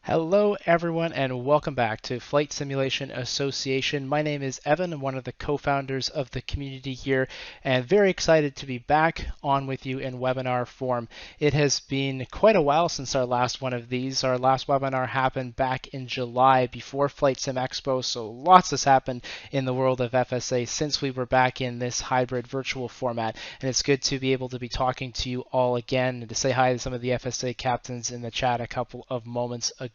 Hello, everyone, and welcome back to Flight Simulation Association. My name is Evan. I'm one of the co-founders of the community here, and very excited to be back on with you in webinar form. It has been quite a while since our last one of these. Our last webinar happened back in July before Flight Sim Expo, so lots has happened in the world of FSA since we were back in this hybrid virtual format, and it's good to be able to be talking to you all again and to say hi to some of the FSA captains in the chat a couple of moments ago.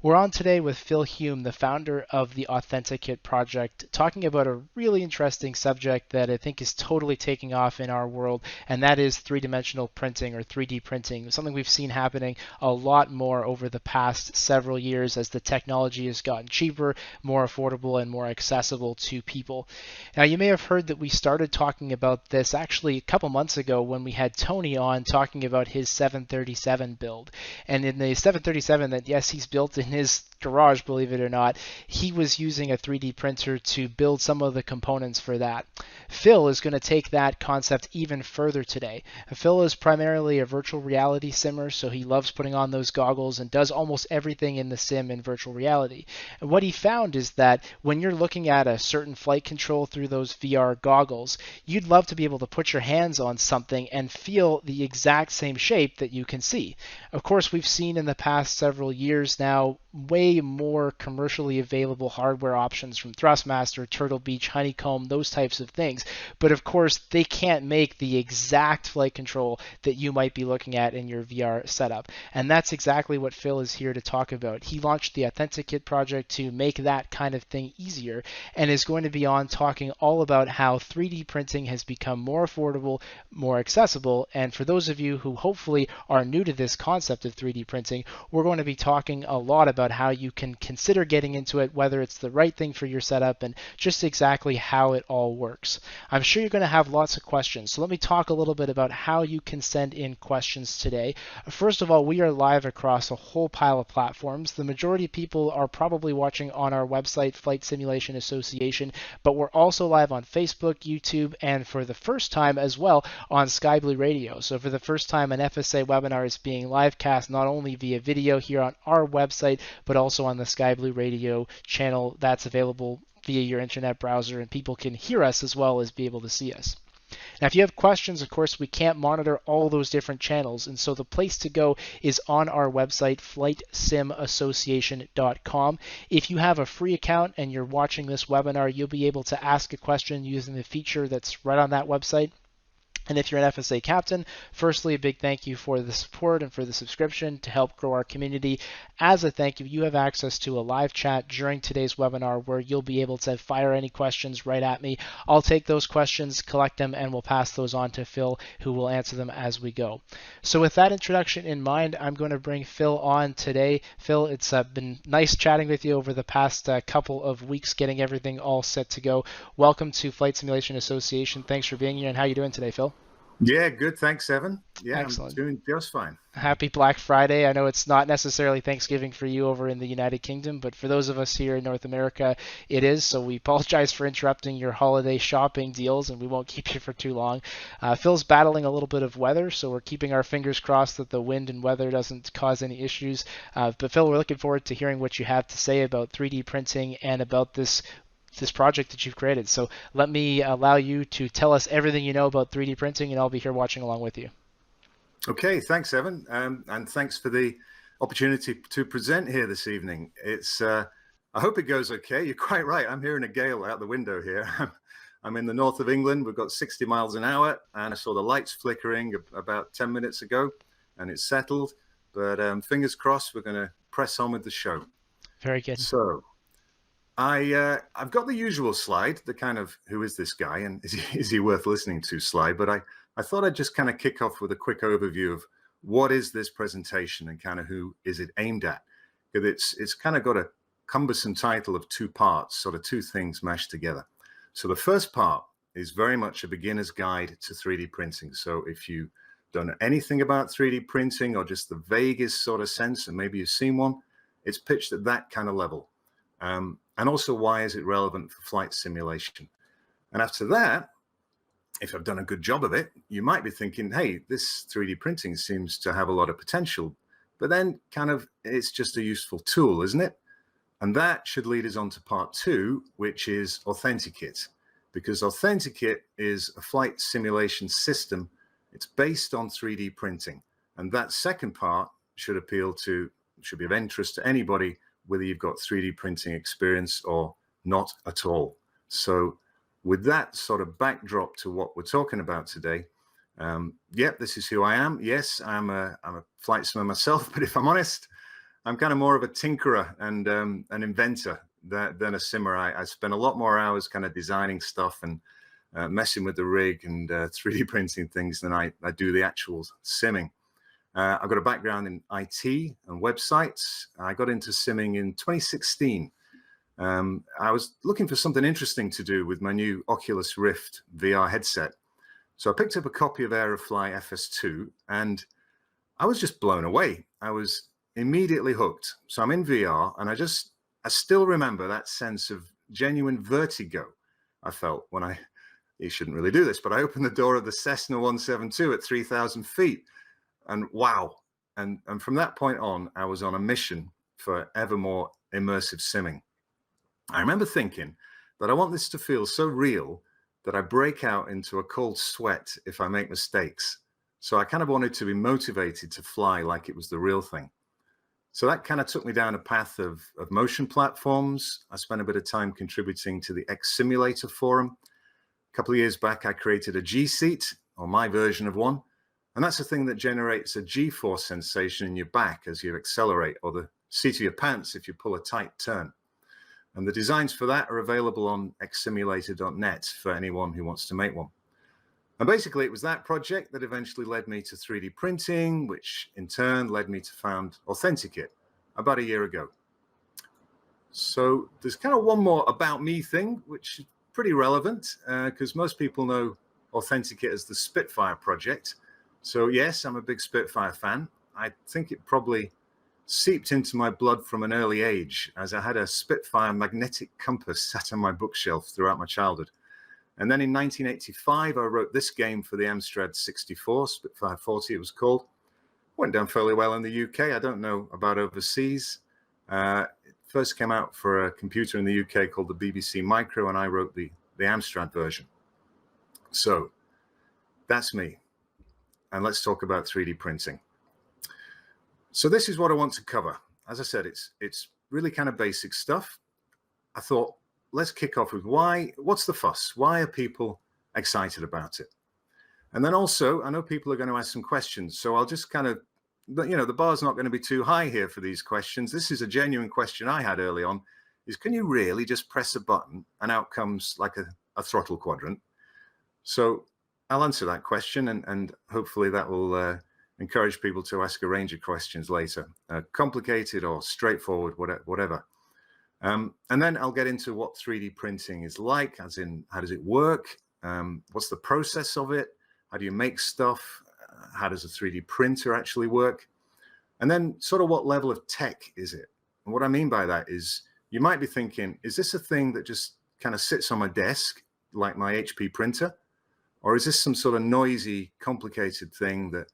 We're on today with Phil Hume, the founder of the AuthentiKit project, talking about a really interesting subject that I think is totally taking off in our world, and that is three-dimensional printing or 3D printing, something we've seen happening a lot more over the past several years as the technology has gotten cheaper, more affordable, and more accessible to people. Now, you may have heard that we started talking about this actually a couple months ago when we had Tony on talking about his 737 build. And in the 737 that, yes, he's built in his garage, believe it or not, he was using a 3D printer to build some of the components for that. Phil is going to take that concept even further today. Phil is primarily a virtual reality simmer, so he loves putting on those goggles and does almost everything in the sim in virtual reality. And what he found is that when you're looking at a certain flight control through those VR goggles, you'd love to be able to put your hands on something and feel the exact same shape that you can see. Of course, we've seen in the past several years now way more commercially available hardware options from Thrustmaster, Turtle Beach, Honeycomb, those types of things. But of course, they can't make the exact flight control that you might be looking at in your VR setup. And that's exactly what Phil is here to talk about. He launched the AuthentiKit project to make that kind of thing easier and is going to be on talking all about how 3D printing has become more affordable, more accessible. And for those of you who hopefully are new to this concept of 3D printing, we're going to be talking a lot about how you can consider getting into it, whether it's the right thing for your setup, and just exactly how it all works. I'm sure you're going to have lots of questions, so let me talk a little bit about how you can send in questions today. First of all, we are live across a whole pile of platforms. The majority of people are probably watching on our website, Flight Simulation Association, but we're also live on Facebook, YouTube, and for the first time as well on Sky Blue Radio. So for the first time, an FSA webinar is being live cast not only via video here on our website, but also on the Sky Blue Radio channel that's available via your internet browser, and people can hear us as well as be able to see us. Now, if you have questions, of course, we can't monitor all those different channels, and so the place to go is on our website, flightsimassociation.com. If you have a free account and you're watching this webinar, you'll be able to ask a question using the feature that's right on that website. And if you're an FSA captain, firstly, a big thank you for the support and for the subscription to help grow our community. As a thank you, you have access to a live chat during today's webinar where you'll be able to fire any questions right at me. I'll take those questions, collect them, and we'll pass those on to Phil, who will answer them as we go. So with that introduction in mind, I'm going to bring Phil on today. Phil, it's been nice chatting with you over the past couple of weeks, getting everything all set to go. Welcome to Flight Simulation Association. Thanks for being here, and how are you doing today, Phil? Yeah, good. Thanks, Evan. Yeah, I'm Excellent. doing just fine. Happy Black Friday. I know it's not necessarily Thanksgiving for you over in the United Kingdom, but for those of us here in North America, it is. So we apologize for interrupting your holiday shopping deals, and we won't keep you for too long. Phil's battling a little bit of weather, so we're keeping our fingers crossed that the wind and weather doesn't cause any issues. But Phil, we're looking forward to hearing what you have to say about 3D printing and about this project that you've created. So let me allow you to tell us everything you know about 3D printing, and I'll be here watching along with you. Okay, thanks, Evan, and thanks for the opportunity to present here this evening. I hope it goes okay. You're quite right. I'm hearing a gale out the window here. I'm in the north of England. We've got 60 miles an hour, and I saw the lights flickering about 10 minutes ago, and it's settled. But fingers crossed, we're going to press on with the show. Very good. So I've got the usual slide, the kind of who is this guy and is he worth listening to slide. But I thought I'd just kind of kick off with a quick overview of what is this presentation and kind of who is it aimed at. Because it's kind of got a cumbersome title of two parts, sort of two things mashed together. So the first part is very much a beginner's guide to 3D printing. So if you don't know anything about 3D printing or just the vaguest sort of sense, and maybe you've seen one, it's pitched at that kind of level. And also, why is it relevant for flight simulation? And after that, if I've done a good job of it, you might be thinking, hey, this 3D printing seems to have a lot of potential, but then kind of it's just a useful tool, isn't it? And that should lead us on to part 2, which is AuthentiKit, because AuthentiKit is a flight simulation system. It's based on 3D printing. And that second part should be of interest to anybody, whether you've got 3D printing experience or not at all. So with that sort of backdrop to what we're talking about today, this is who I am. Yes, I'm a flight simmer myself, but if I'm honest, I'm kind of more of a tinkerer and an inventor than a simmer. I spend a lot more hours kind of designing stuff and messing with the rig and 3D printing things than I do the actual simming. I've got a background in IT and websites. I got into simming in 2016. I was looking for something interesting to do with my new Oculus Rift VR headset. So I picked up a copy of Aerofly FS2 and I was just blown away. I was immediately hooked. So I'm in VR and I still remember that sense of genuine vertigo I felt when you shouldn't really do this, but I opened the door of the Cessna 172 at 3,000 feet and wow. And from that point on, I was on a mission for ever more immersive simming. I remember thinking that I want this to feel so real that I break out into a cold sweat if I make mistakes. So I kind of wanted to be motivated to fly like it was the real thing. So that kind of took me down a path of motion platforms. I spent a bit of time contributing to the X Simulator forum. A couple of years back, I created a G seat, or my version of one. And that's a thing that generates a G-force sensation in your back as you accelerate, or the seat of your pants if you pull a tight turn. And the designs for that are available on xsimulator.net for anyone who wants to make one. And basically, it was that project that eventually led me to 3D printing, which in turn led me to found AuthentiKit about a year ago. So there's kind of one more about me thing, which is pretty relevant because most people know AuthentiKit as the Spitfire project. So yes, I'm a big Spitfire fan. I think it probably seeped into my blood from an early age, as I had a Spitfire magnetic compass sat on my bookshelf throughout my childhood. And then in 1985, I wrote this game for the Amstrad 64, Spitfire 40 it was called. Went down fairly well in the UK. I don't know about overseas. It first came out for a computer in the UK called the BBC Micro, and I wrote the Amstrad version. So that's me. And let's talk about 3D printing. So this is what I want to cover. As I said, it's really kind of basic stuff. I thought, let's kick off with what's the fuss? Why are people excited about it? And then also, I know people are going to ask some questions, so I'll just kind of, the bar's not going to be too high here for these questions. This is a genuine question I had early on, is can you really just press a button and out comes like a throttle quadrant? So I'll answer that question and hopefully that will encourage people to ask a range of questions later, complicated or straightforward, whatever. And then I'll get into what 3D printing is like, as in how does it work? What's the process of it? How do you make stuff? How does a 3D printer actually work? And then sort of what level of tech is it? And what I mean by that is you might be thinking, is this a thing that just kind of sits on my desk like my HP printer? Or is this some sort of noisy, complicated thing that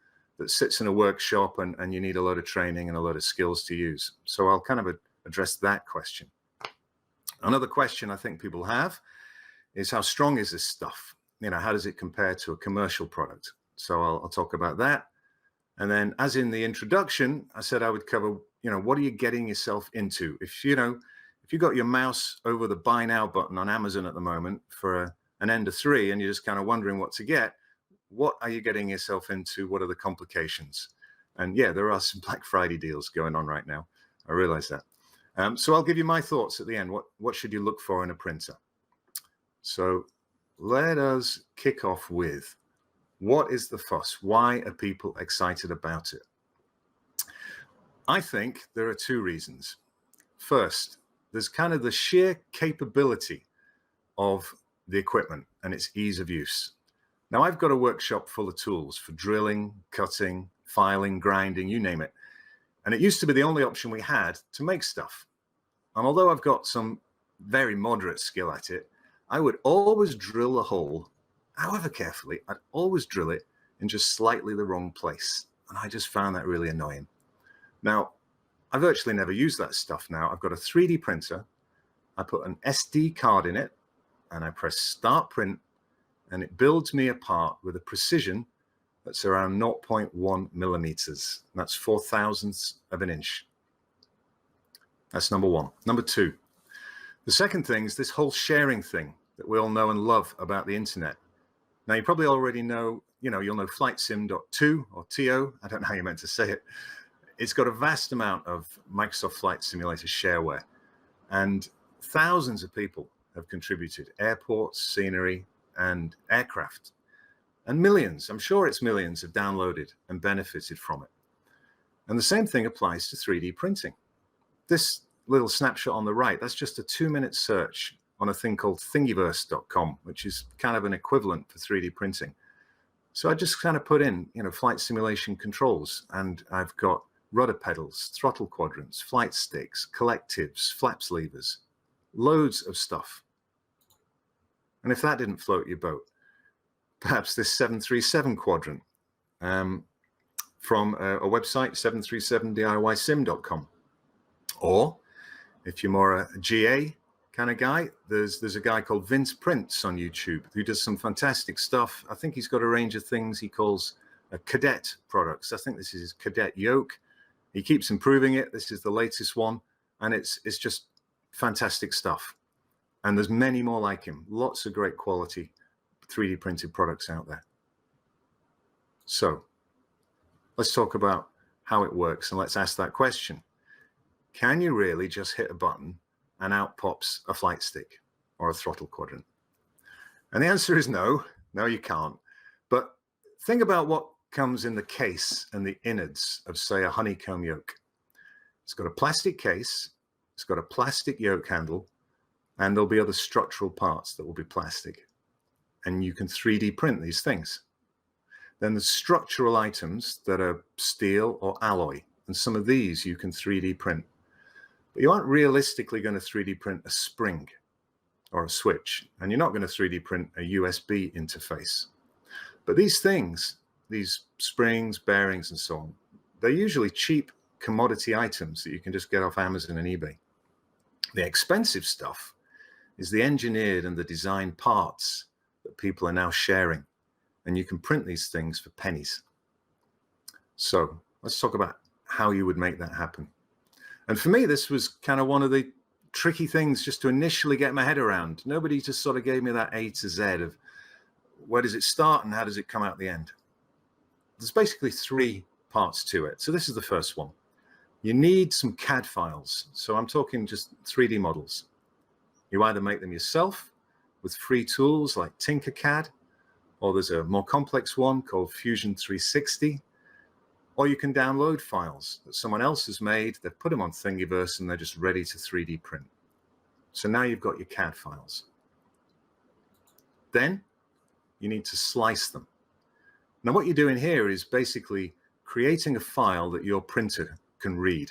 sits in a workshop and you need a lot of training and a lot of skills to use? So I'll kind of address that question. Another question I think people have is how strong is this stuff? How does it compare to a commercial product? So I'll talk about that. And then as in the introduction, I said I would cover, what are you getting yourself into? If you got your mouse over the buy now button on Amazon at the moment for an Ender 3 and you're just kind of wondering what to get, what are you getting yourself into? What are the complications? And yeah, there are some Black Friday deals going on right now. I realize that. So I'll give you my thoughts at the end. What should you look for in a printer? So let us kick off with, what is the fuss? Why are people excited about it? I think there are two reasons. First, there's kind of the sheer capability of the equipment and its ease of use. Now, I've got a workshop full of tools for drilling, cutting, filing, grinding, you name it. And it used to be the only option we had to make stuff. And although I've got some very moderate skill at it, I would always drill a hole, however carefully, I'd always drill it in just slightly the wrong place. And I just found that really annoying. Now, I virtually never use that stuff now. I've got a 3D printer. I put an SD card in it and I press start print, and it builds me a part with a precision that's around 0.1 millimeters. That's 4/1000ths of an inch. That's number one. Number two, the second thing is this whole sharing thing that we all know and love about the internet. Now, you probably already know, you'll know FlightSim.to or TO. I don't know how you're meant to say it. It's got a vast amount of Microsoft Flight Simulator shareware, and thousands of people have contributed, airports, scenery, and aircraft. And millions, I'm sure it's millions, have downloaded and benefited from it. And the same thing applies to 3D printing. This little snapshot on the right, that's just a 2-minute search on a thing called thingiverse.com, which is kind of an equivalent for 3D printing. So I just kind of put in, flight simulation controls, and I've got rudder pedals, throttle quadrants, flight sticks, collectives, flaps levers, loads of stuff. And if that didn't float your boat, perhaps this 737 quadrant from a website, 737DIYsim.com. Or if you're more a GA kind of guy, there's a guy called Vince Prince on YouTube who does some fantastic stuff. I think he's got a range of things he calls cadet products. I think this is his cadet yoke. He keeps improving it. This is the latest one, and it's just fantastic stuff. And there's many more like him. Lots of great quality 3D printed products out there. So let's talk about how it works, and let's ask that question. Can you really just hit a button and out pops a flight stick or a throttle quadrant? And the answer is no, you can't. But think about what comes in the case and the innards of, say, a honeycomb yoke. It's got a plastic case, it's got a plastic yoke handle, and there'll be other structural parts that will be plastic. And you can 3D print these things. Then there's structural items that are steel or alloy, and some of these you can 3D print. But you aren't realistically going to 3D print a spring or a switch, and you're not going to 3D print a USB interface. But these things, these springs, bearings, and so on, they're usually cheap commodity items that you can just get off Amazon and eBay. The expensive stuff is the engineered and the designed parts that people are now sharing, and you can print these things for pennies. So let's talk about how you would make that happen. And for me, this was kind of one of the tricky things just to initially get my head around. Nobody just sort of gave me that A to Z of where does it start and how does it come out the end. There's basically 3 parts to it. So this is the first one. You need some CAD files. So I'm talking just 3D models. You either make them yourself with free tools like Tinkercad, or there's a more complex one called Fusion 360, or you can download files that someone else has made. They've put them on Thingiverse and they're just ready to 3D print. So now you've got your CAD files. Then you need to slice them. Now what you're doing here is basically creating a file that your printer can read.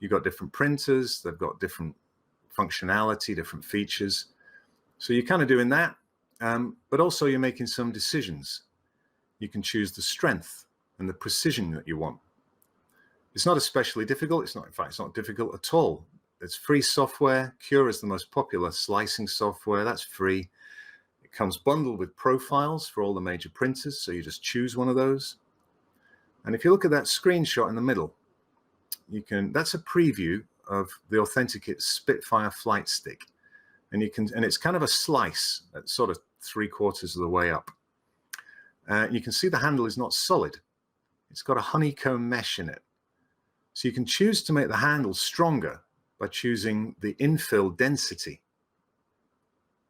You've got different printers, they've got different functionality, different features. So you're kind of doing that, but also you're making some decisions. You can choose the strength and the precision that you want. It's not especially difficult. In fact, it's not difficult at all. It's free software. Cura is the most popular slicing software. That's free. It comes bundled with profiles for all the major printers, so you just choose one of those. And if you look at that screenshot in the middle, that's a preview of the AuthentiKit Spitfire flight stick. And it's kind of a slice at sort of 3/4 of the way up. You can see the handle is not solid. It's got a honeycomb mesh in it. So you can choose to make the handle stronger by choosing the infill density.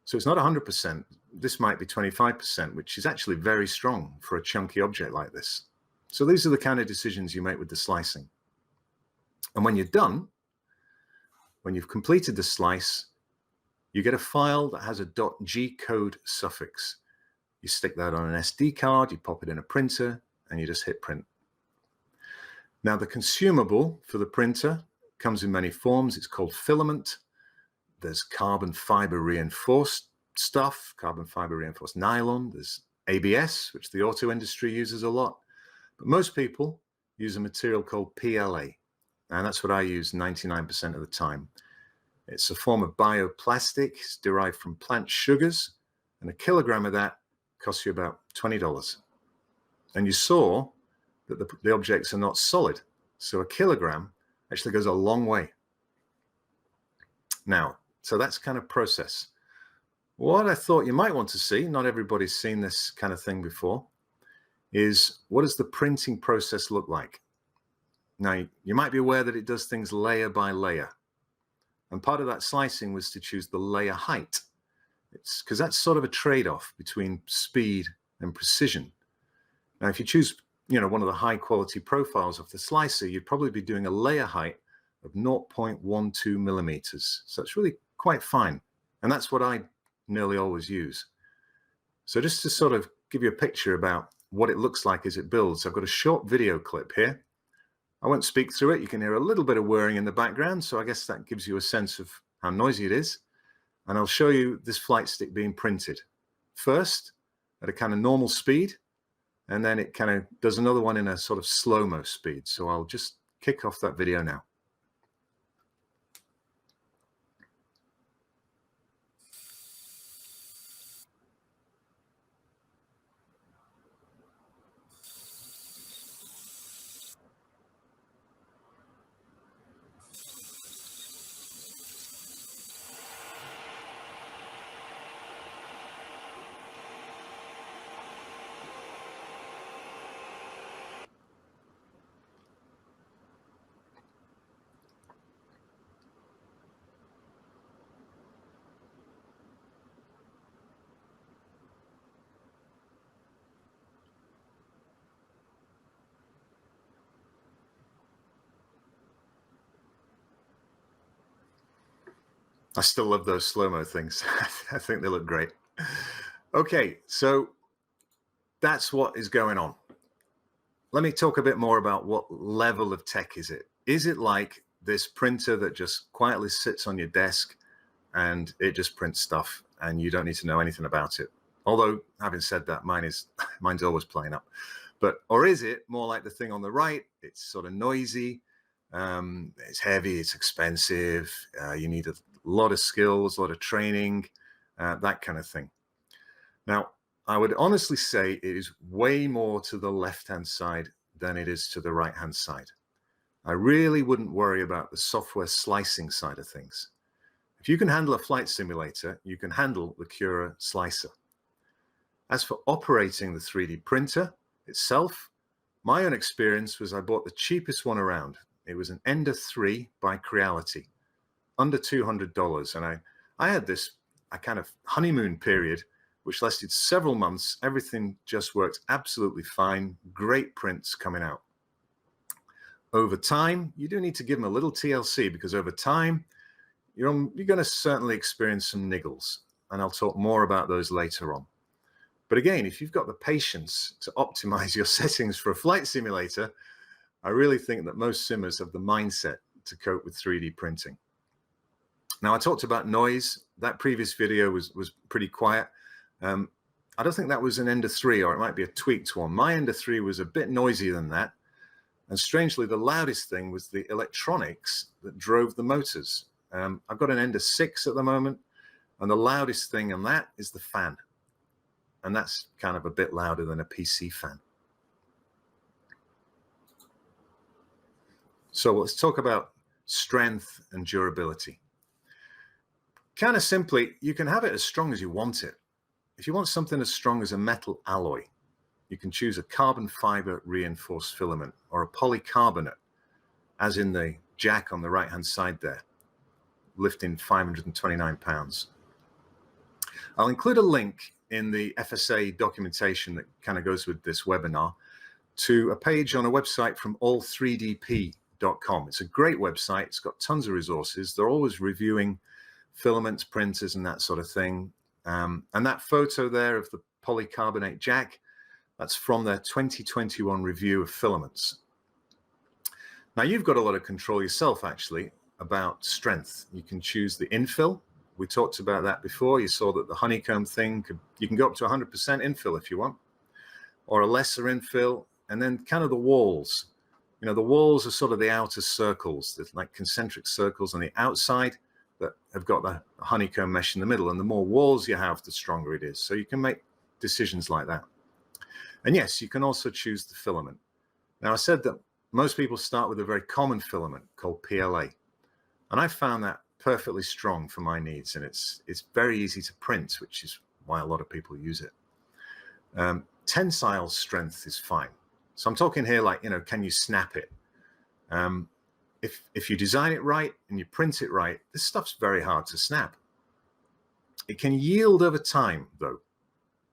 So it's not 100%. This might be 25%, which is actually very strong for a chunky object like this. So these are the kind of decisions you make with the slicing. And when you're done, when you've completed the slice, you get a file that has a .g code suffix. You stick that on an SD card, you pop it in a printer, and you just hit print. Now the consumable for the printer comes in many forms. It's called filament. There's carbon fiber reinforced stuff, carbon fiber reinforced nylon. There's ABS, which the auto industry uses a lot. But most people use a material called PLA. And that's what I use 99% of the time. It's a form of bioplastic. It's derived from plant sugars, and a kilogram of that costs you about $20. And you saw that the objects are not solid. So a kilogram actually goes a long way. Now, so that's kind of process. What I thought you might want to see, not everybody's seen this kind of thing before, is what does the printing process look like? Now, you might be aware that it does things layer by layer. And part of that slicing was to choose the layer height. It's because that's sort of a trade-off between speed and precision. Now, if you choose, one of the high quality profiles of the slicer, you'd probably be doing a layer height of 0.12 millimeters. So it's really quite fine. And that's what I nearly always use. So just to sort of give you a picture about what it looks like as it builds, I've got a short video clip here. I won't speak through it. You can hear a little bit of whirring in the background, so I guess that gives you a sense of how noisy it is. And I'll show you this flight stick being printed. First, at a kind of normal speed, and then it kind of does another one in a sort of slow-mo speed. So I'll just kick off that video now. I still love those slow-mo things. I think they look great. Okay, so that's what is going on. Let me talk a bit more about what level of tech is it. Is it like this printer that just quietly sits on your desk and it just prints stuff and you don't need to know anything about it? Although, having said that, mine's always playing up. Or is it more like the thing on the right? It's sort of noisy, it's heavy, it's expensive, you need a lot of skills, a lot of training, that kind of thing. Now, I would honestly say it is way more to the left-hand side than it is to the right-hand side. I really wouldn't worry about the software slicing side of things. If you can handle a flight simulator, you can handle the Cura slicer. As for operating the 3D printer itself, my own experience was I bought the cheapest one around. It was an Ender 3 by Creality, under $200. And I had a kind of honeymoon period, which lasted several months. Everything just worked absolutely fine. Great prints coming out. Over time, you do need to give them a little TLC, because over time, you're going to certainly experience some niggles. And I'll talk more about those later on. But again, if you've got the patience to optimize your settings for a flight simulator, I really think that most simmers have the mindset to cope with 3D printing. Now, I talked about noise. That previous video was pretty quiet. I don't think that was an Ender 3, or it might be a tweaked one. My Ender 3 was a bit noisier than that. And strangely, the loudest thing was the electronics that drove the motors. I've got an Ender 6 at the moment, and the loudest thing on that is the fan. And that's kind of a bit louder than a PC fan. So let's talk about strength and durability. Kind of simply, you can have it as strong as you want it. If you want something as strong as a metal alloy, you can choose a carbon fiber reinforced filament or a polycarbonate, as in the jack on the right-hand side there, lifting 529 pounds. I'll include a link in the FSA documentation that kind of goes with this webinar to a page on a website from all3dp.com. It's a great website. It's got tons of resources. They're always reviewing filaments, printers, and that sort of thing. And that photo there of the polycarbonate jack, that's from their 2021 review of filaments. Now, you've got a lot of control yourself, actually, about strength. You can choose the infill. We talked about that before. You saw that the honeycomb thing, you can go up to 100% infill if you want, or a lesser infill. And then kind of the walls. The walls are sort of the outer circles, like concentric circles on the outside that have got the honeycomb mesh in the middle. And the more walls you have, the stronger it is. So you can make decisions like that. And yes, you can also choose the filament. Now, I said that most people start with a very common filament called PLA. And I found that perfectly strong for my needs. And it's very easy to print, which is why a lot of people use it. Tensile strength is fine. So I'm talking here like, can you snap it? If you design it right and you print it right, this stuff's very hard to snap. It can yield over time, though.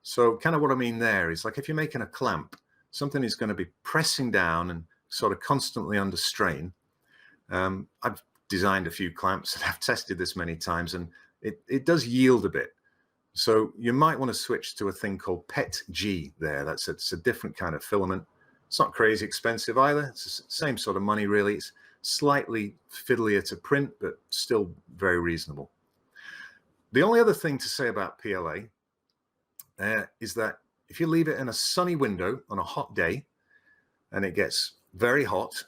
So kind of what I mean there is like if you're making a clamp, something is going to be pressing down and sort of constantly under strain. I've designed a few clamps and I've tested this many times, and it does yield a bit. So you might want to switch to a thing called PETG there. It's a different kind of filament. It's not crazy expensive either. It's the same sort of money, really. It's slightly fiddlier to print, but still very reasonable. The only other thing to say about PLA is that if you leave it in a sunny window on a hot day and it gets very hot,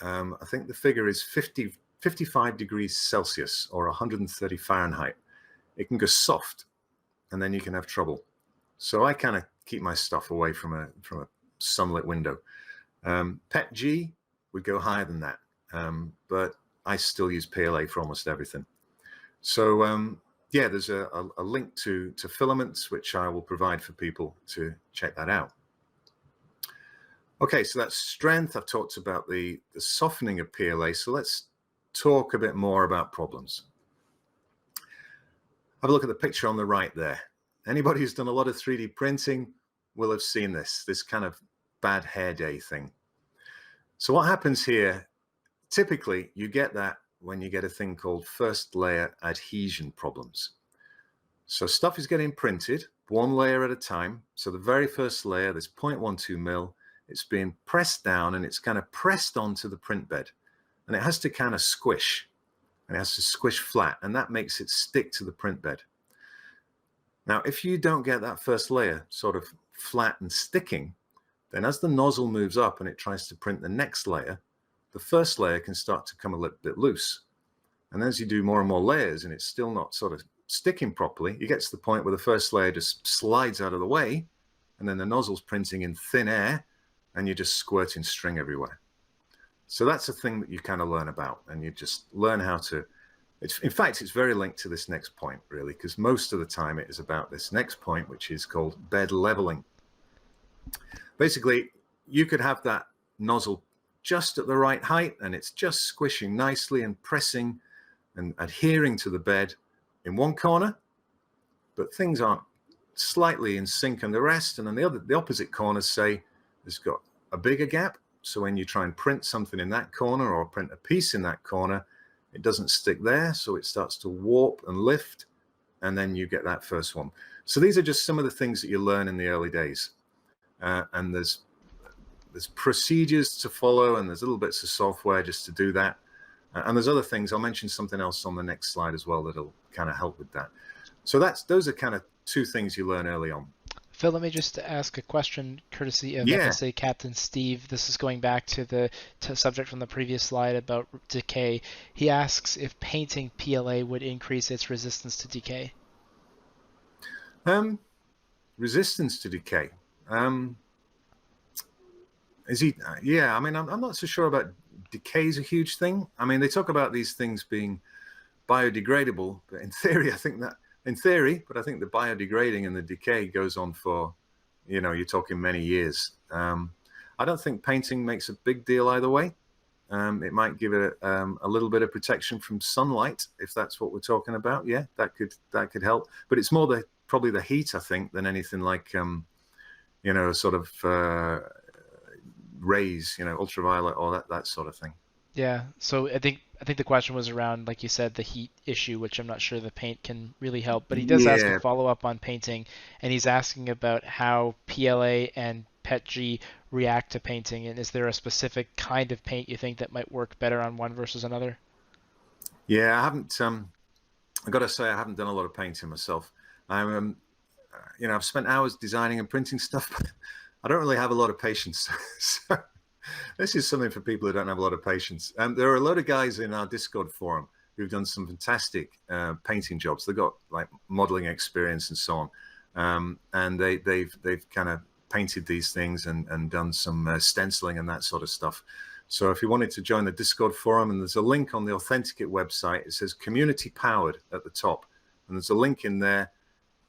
I think the figure is 55 degrees Celsius or 130 Fahrenheit, it can go soft and then you can have trouble. So I kind of keep my stuff away from a sunlit window. PETG would go higher than that, but I still use PLA for almost everything. So yeah, there's a link to filaments, which I will provide for people to check that out. Okay, so that's strength. I've talked about the softening of PLA. So let's talk a bit more about problems. Have a look at the picture on the right there. Anybody who's done a lot of 3D printing will have seen this kind of bad hair day thing. So what happens here, typically you get that when you get a thing called first layer adhesion problems. So stuff is getting printed one layer at a time. So the very first layer, this 0.12 mil, it's being pressed down and it's kind of pressed onto the print bed. And it has to kind of squish, and it has to squish flat, and that makes it stick to the print bed. Now, if you don't get that first layer sort of flat and sticking, then as the nozzle moves up and it tries to print the next layer, the first layer can start to come a little bit loose. And as you do more and more layers and it's still not sort of sticking properly, you get to the point where the first layer just slides out of the way, and then the nozzle's printing in thin air, and you're just squirting string everywhere. So that's a thing that you kind of learn about, and you just learn how to, in fact, it's very linked to this next point, really, because most of the time it is about this next point, which is called bed leveling. Basically, you could have that nozzle just at the right height, and it's just squishing nicely and pressing and adhering to the bed in one corner, but things aren't slightly in sync on the rest. And then the opposite corners, say, has got a bigger gap. So when you try and print something in that corner or print a piece in that corner, it doesn't stick there. So it starts to warp and lift, and then you get that first one. So these are just some of the things that you learn in the early days. And there's procedures to follow, and there's little bits of software just to do that. And there's other things. I'll mention something else on the next slide as well that'll kind of help with that. So those are kind of two things you learn early on. Phil, let me just ask a question courtesy of Yeah. FSA Captain Steve. This is going back to the subject from the previous slide about decay. He asks if painting PLA would increase its resistance to decay. Resistance to decay. Is he? Yeah, I mean, I'm not so sure about decay is a huge thing. I mean, they talk about these things being biodegradable, but in theory, I think the biodegrading and the decay goes on for, you're talking many years. I don't think painting makes a big deal either way. It might give it a little bit of protection from sunlight, if that's what we're talking about. Yeah, that could help. But it's more probably the heat, I think, than anything like sort of rays, ultraviolet or that sort of thing. Yeah, so I think the question was around, like you said, the heat issue, which I'm not sure the paint can really help. But he does ask a follow-up on painting, and he's asking about how PLA and PETG react to painting, and is there a specific kind of paint you think that might work better on one versus another? Yeah, I haven't. I've got to say, I haven't done a lot of painting myself. I've spent hours designing and printing stuff, but I don't really have a lot of patience. So This is something for people who don't have a lot of patience. There are a lot of guys in our Discord forum who've done some fantastic painting jobs. They've got like modeling experience and so on, and they've kind of painted these things and done some stenciling and that sort of stuff. So if you wanted to join the Discord forum, and there's a link on the AuthentiKit website, it says community powered at the top, and there's a link in there.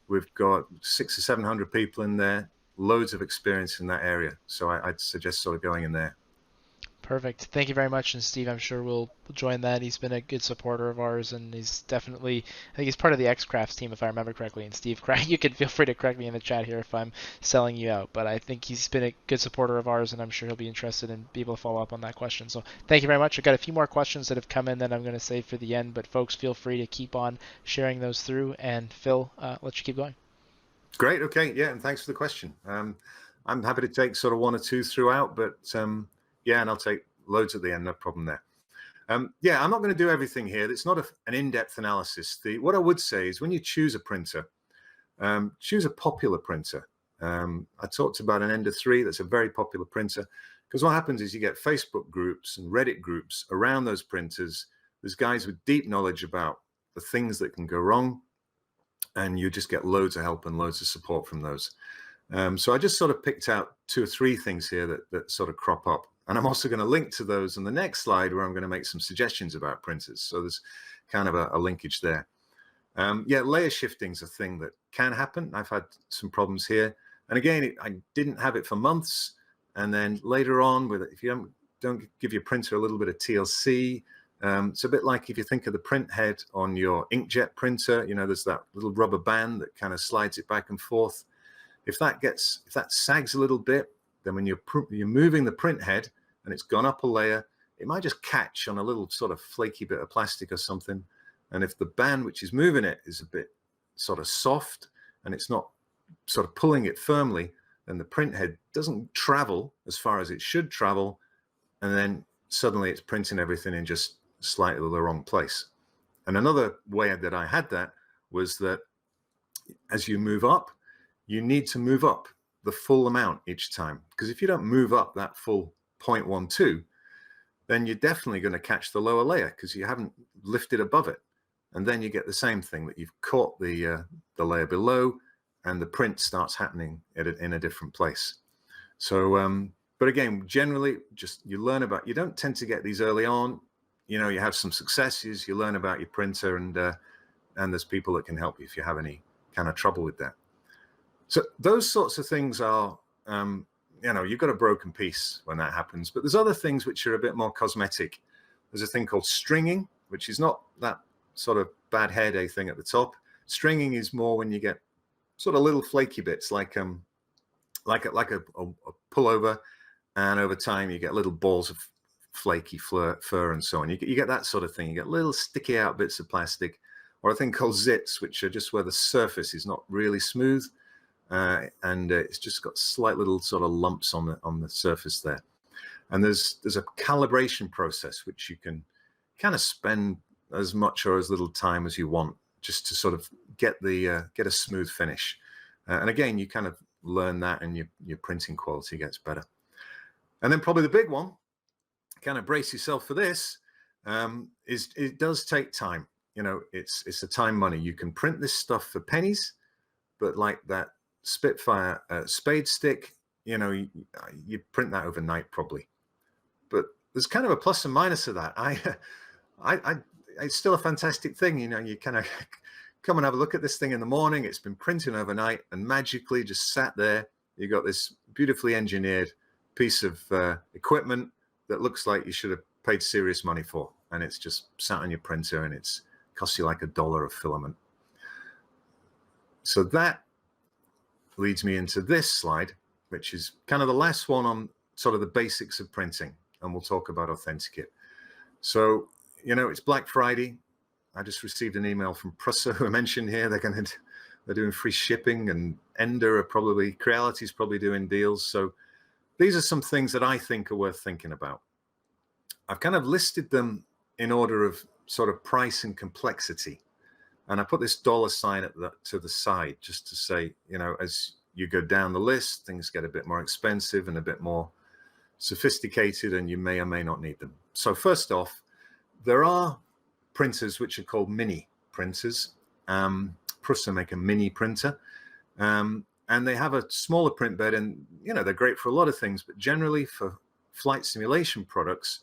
We've got 600 or 700 people in there, loads of experience in that area. So I'd suggest sort of going in there. Perfect. Thank you very much. And Steve, I'm sure will join that. He's been a good supporter of ours, and he's definitely, I think he's part of the X-Crafts team, if I remember correctly. And Steve, you can feel free to correct me in the chat here if I'm selling you out. But I think he's been a good supporter of ours, and I'm sure he'll be interested in be able to follow up on that question. So thank you very much. I've got a few more questions that have come in that I'm going to save for the end, but folks, feel free to keep on sharing those through. And Phil, let you keep going. Great. Okay. Yeah. And thanks for the question. I'm happy to take sort of one or two throughout, but yeah, and I'll take loads at the end. No problem there. Yeah, I'm not going to do everything here. It's not an in-depth analysis. What I would say is when you choose a printer, choose a popular printer. I talked about an Ender 3. That's a very popular printer, because what happens is you get Facebook groups and Reddit groups around those printers. There's guys with deep knowledge about the things that can go wrong, and you just get loads of help and loads of support from those. So I just sort of picked out 2 or 3 things here that sort of crop up. And I'm also going to link to those on the next slide, where I'm going to make some suggestions about printers. So there's kind of a linkage there. Yeah, layer shifting is a thing that can happen. I've had some problems here. And again, I didn't have it for months. And then later on, if you don't give your printer a little bit of TLC, it's a bit like if you think of the print head on your inkjet printer, there's that little rubber band that kind of slides it back and forth. If that sags a little bit, then when you're moving the print head and it's gone up a layer, it might just catch on a little sort of flaky bit of plastic or something. And if the band which is moving it is a bit sort of soft and it's not sort of pulling it firmly, then the print head doesn't travel as far as it should travel. And then suddenly it's printing everything in just slightly the wrong place. And another way that I had that was that as you move up, you need to move up the full amount each time. Because if you don't move up that full 0.12, then you're definitely going to catch the lower layer because you haven't lifted above it. And then you get the same thing, that you've caught the layer below, and the print starts happening in a different place. So, but again, generally, just you don't tend to get these early on. You have some successes, you learn about your printer, and there's people that can help you if you have any kind of trouble with that. So those sorts of things are, you've got a broken piece when that happens. But there's other things which are a bit more cosmetic. There's a thing called stringing, which is not that sort of bad hair day thing at the top. Stringing is more when you get sort of little flaky bits, like a pullover, and over time you get little balls of flaky fur and so on. You get that sort of thing. You get little sticky out bits of plastic, or a thing called zits, which are just where the surface is not really smooth. And it's just got slight little sort of lumps on the surface there. And there's a calibration process which you can kind of spend as much or as little time as you want, just to sort of get a smooth finish. And again, you kind of learn that, and your printing quality gets better. And then probably the big one, kind of brace yourself for this, is it does take time. It's a time money. You can print this stuff for pennies, but like that Spitfire spade stick, you print that overnight probably. But there's kind of a plus and minus of that. It's still a fantastic thing. You kind of come and have a look at this thing in the morning. It's been printing overnight, and magically just sat there. You got this beautifully engineered piece of equipment that looks like you should have paid serious money for, and it's just sat on your printer, and it's costs you like $1 of filament. So that leads me into this slide, which is kind of the last one on sort of the basics of printing, and we'll talk about AuthentiKit. So, it's Black Friday. I just received an email from Prusa, who I mentioned here. They're doing free shipping, and Ender Creality's probably doing deals. So these are some things that I think are worth thinking about. I've kind of listed them in order of sort of price and complexity. And I put this $sign to the side just to say, as you go down the list, things get a bit more expensive and a bit more sophisticated and you may or may not need them. So first off, there are printers which are called mini printers. Prusa make a mini printer, and they have a smaller print bed, and they're great for a lot of things, but generally for flight simulation products,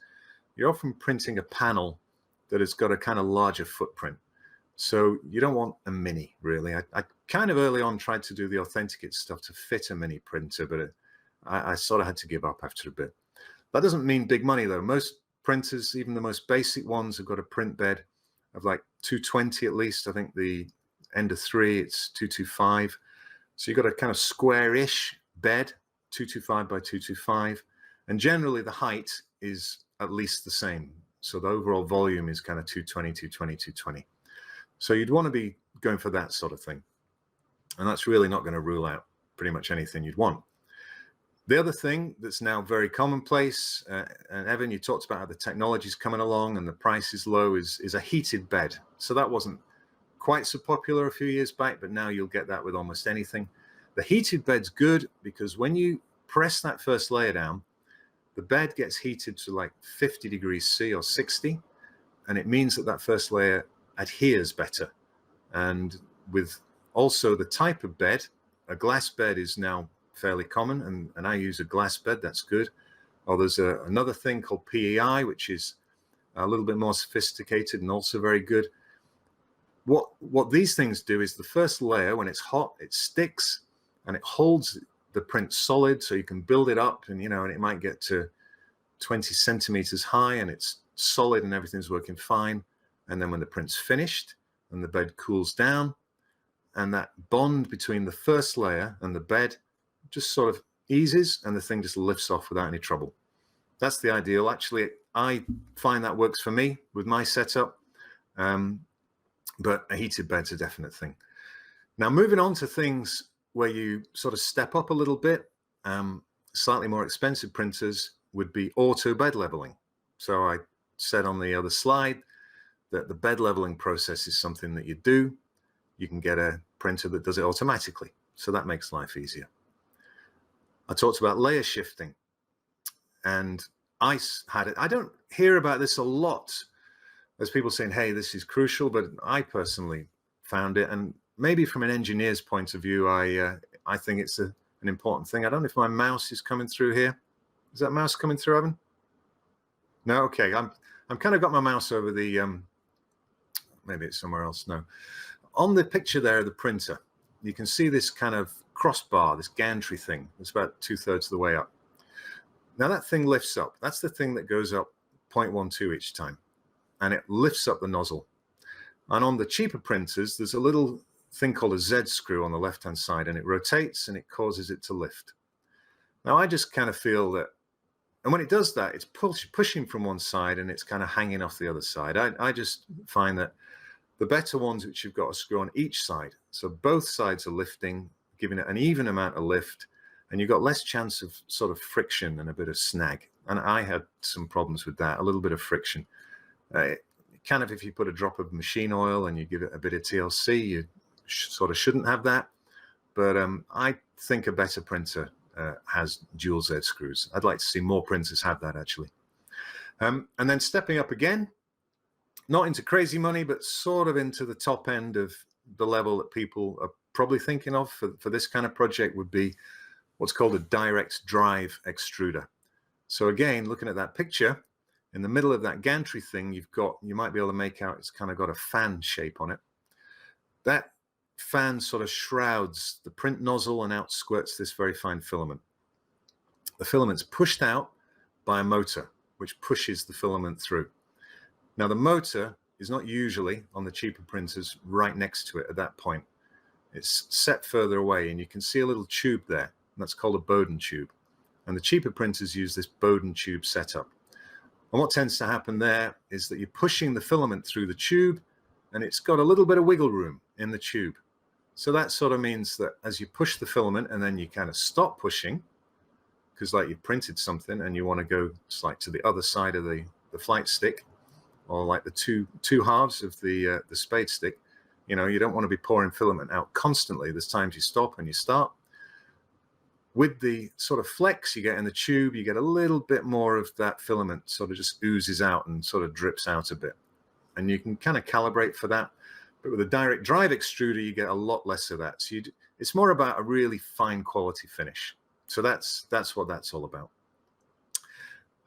you're often printing a panel that has got a kind of larger footprint. So you don't want a mini, really. I kind of early on tried to do the AuthentiKit stuff to fit a mini printer, but I sort of had to give up after a bit. That doesn't mean big money, though. Most printers, even the most basic ones, have got a print bed of like 220 at least. I think the Ender 3, it's 225. So you've got a kind of square-ish bed, 225 by 225. And generally the height is at least the same. So the overall volume is kind of 220, 220, 220. So you'd want to be going for that sort of thing. And that's really not going to rule out pretty much anything you'd want. The other thing that's now very commonplace, and Evan, you talked about how the technology's coming along and the price is low, is a heated bed. So that wasn't quite so popular a few years back, but now you'll get that with almost anything. The heated bed's good because when you press that first layer down, the bed gets heated to like 50 degrees C or 60, and it means that that first layer adheres better. And with also the type of bed, a glass bed is now fairly common, and I use a glass bed. That's good. Or there's another thing called PEI, which is a little bit more sophisticated and also very good. What these things do is the first layer, when it's hot, it sticks and it holds the print solid, so you can build it up, and and it might get to 20 centimeters high and it's solid and everything's working fine. And then when the print's finished and the bed cools down, and that bond between the first layer and the bed just sort of eases, and the thing just lifts off without any trouble. That's the ideal. Actually, I find that works for me with my setup, but a heated bed's a definite thing. Now, moving on to things where you sort of step up a little bit, slightly more expensive printers would be auto bed leveling. So I said on the other slide that the bed leveling process is something that you do. You can get a printer that does it automatically, so that makes life easier. I talked about layer shifting, and I had it. I don't hear about this a lot as people saying, hey, this is crucial, but I personally found it, and maybe from an engineer's point of view, I think it's an important thing. I don't know if my mouse is coming through here. Is that mouse coming through, Evan? No, okay. I'm kind of got my mouse over the, maybe it's somewhere else. No. On the picture there of the printer, you can see this kind of crossbar, this gantry thing. It's about 2/3 of the way up. Now that thing lifts up. That's the thing that goes up 0.12 each time, and it lifts up the nozzle. And on the cheaper printers, there's a little thing called a Z screw on the left-hand side, and it rotates and it causes it to lift. Now I just kind of feel that, and when it does that, it's pushing from one side and it's kind of hanging off the other side. I just find that the better ones, which you've got a screw on each side, so both sides are lifting, giving it an even amount of lift, and you've got less chance of sort of friction and a bit of snag. And I had some problems with that, a little bit of friction. Kind of if you put a drop of machine oil and you give it a bit of TLC, you sort of shouldn't have that. But I think a better printer has dual Z screws. I'd like to see more printers have that, actually. And then stepping up again, not into crazy money, but sort of into the top end of the level that people are probably thinking of for this kind of project would be what's called a direct drive extruder. So again, looking at that picture, in the middle of that gantry thing, you might be able to make out it's kind of got a fan shape on it. That fan sort of shrouds the print nozzle and out squirts this very fine filament. The filament's pushed out by a motor, which pushes the filament through. Now, the motor is not usually on the cheaper printers right next to it at that point. It's set further away, and you can see a little tube there, and that's called a Bowden tube. And the cheaper printers use this Bowden tube setup. And what tends to happen there is that you're pushing the filament through the tube, and it's got a little bit of wiggle room in the tube. So that sort of means that as you push the filament and then you kind of stop pushing, because like you printed something and you want to go like to the other side of the flight stick, or like the two halves of the spade stick, you don't want to be pouring filament out constantly. There's times you stop and you start. With the sort of flex you get in the tube, you get a little bit more of that filament sort of just oozes out and sort of drips out a bit. And you can kind of calibrate for that. But with a direct drive extruder, you get a lot less of that. So it's more about a really fine quality finish. So that's what that's all about.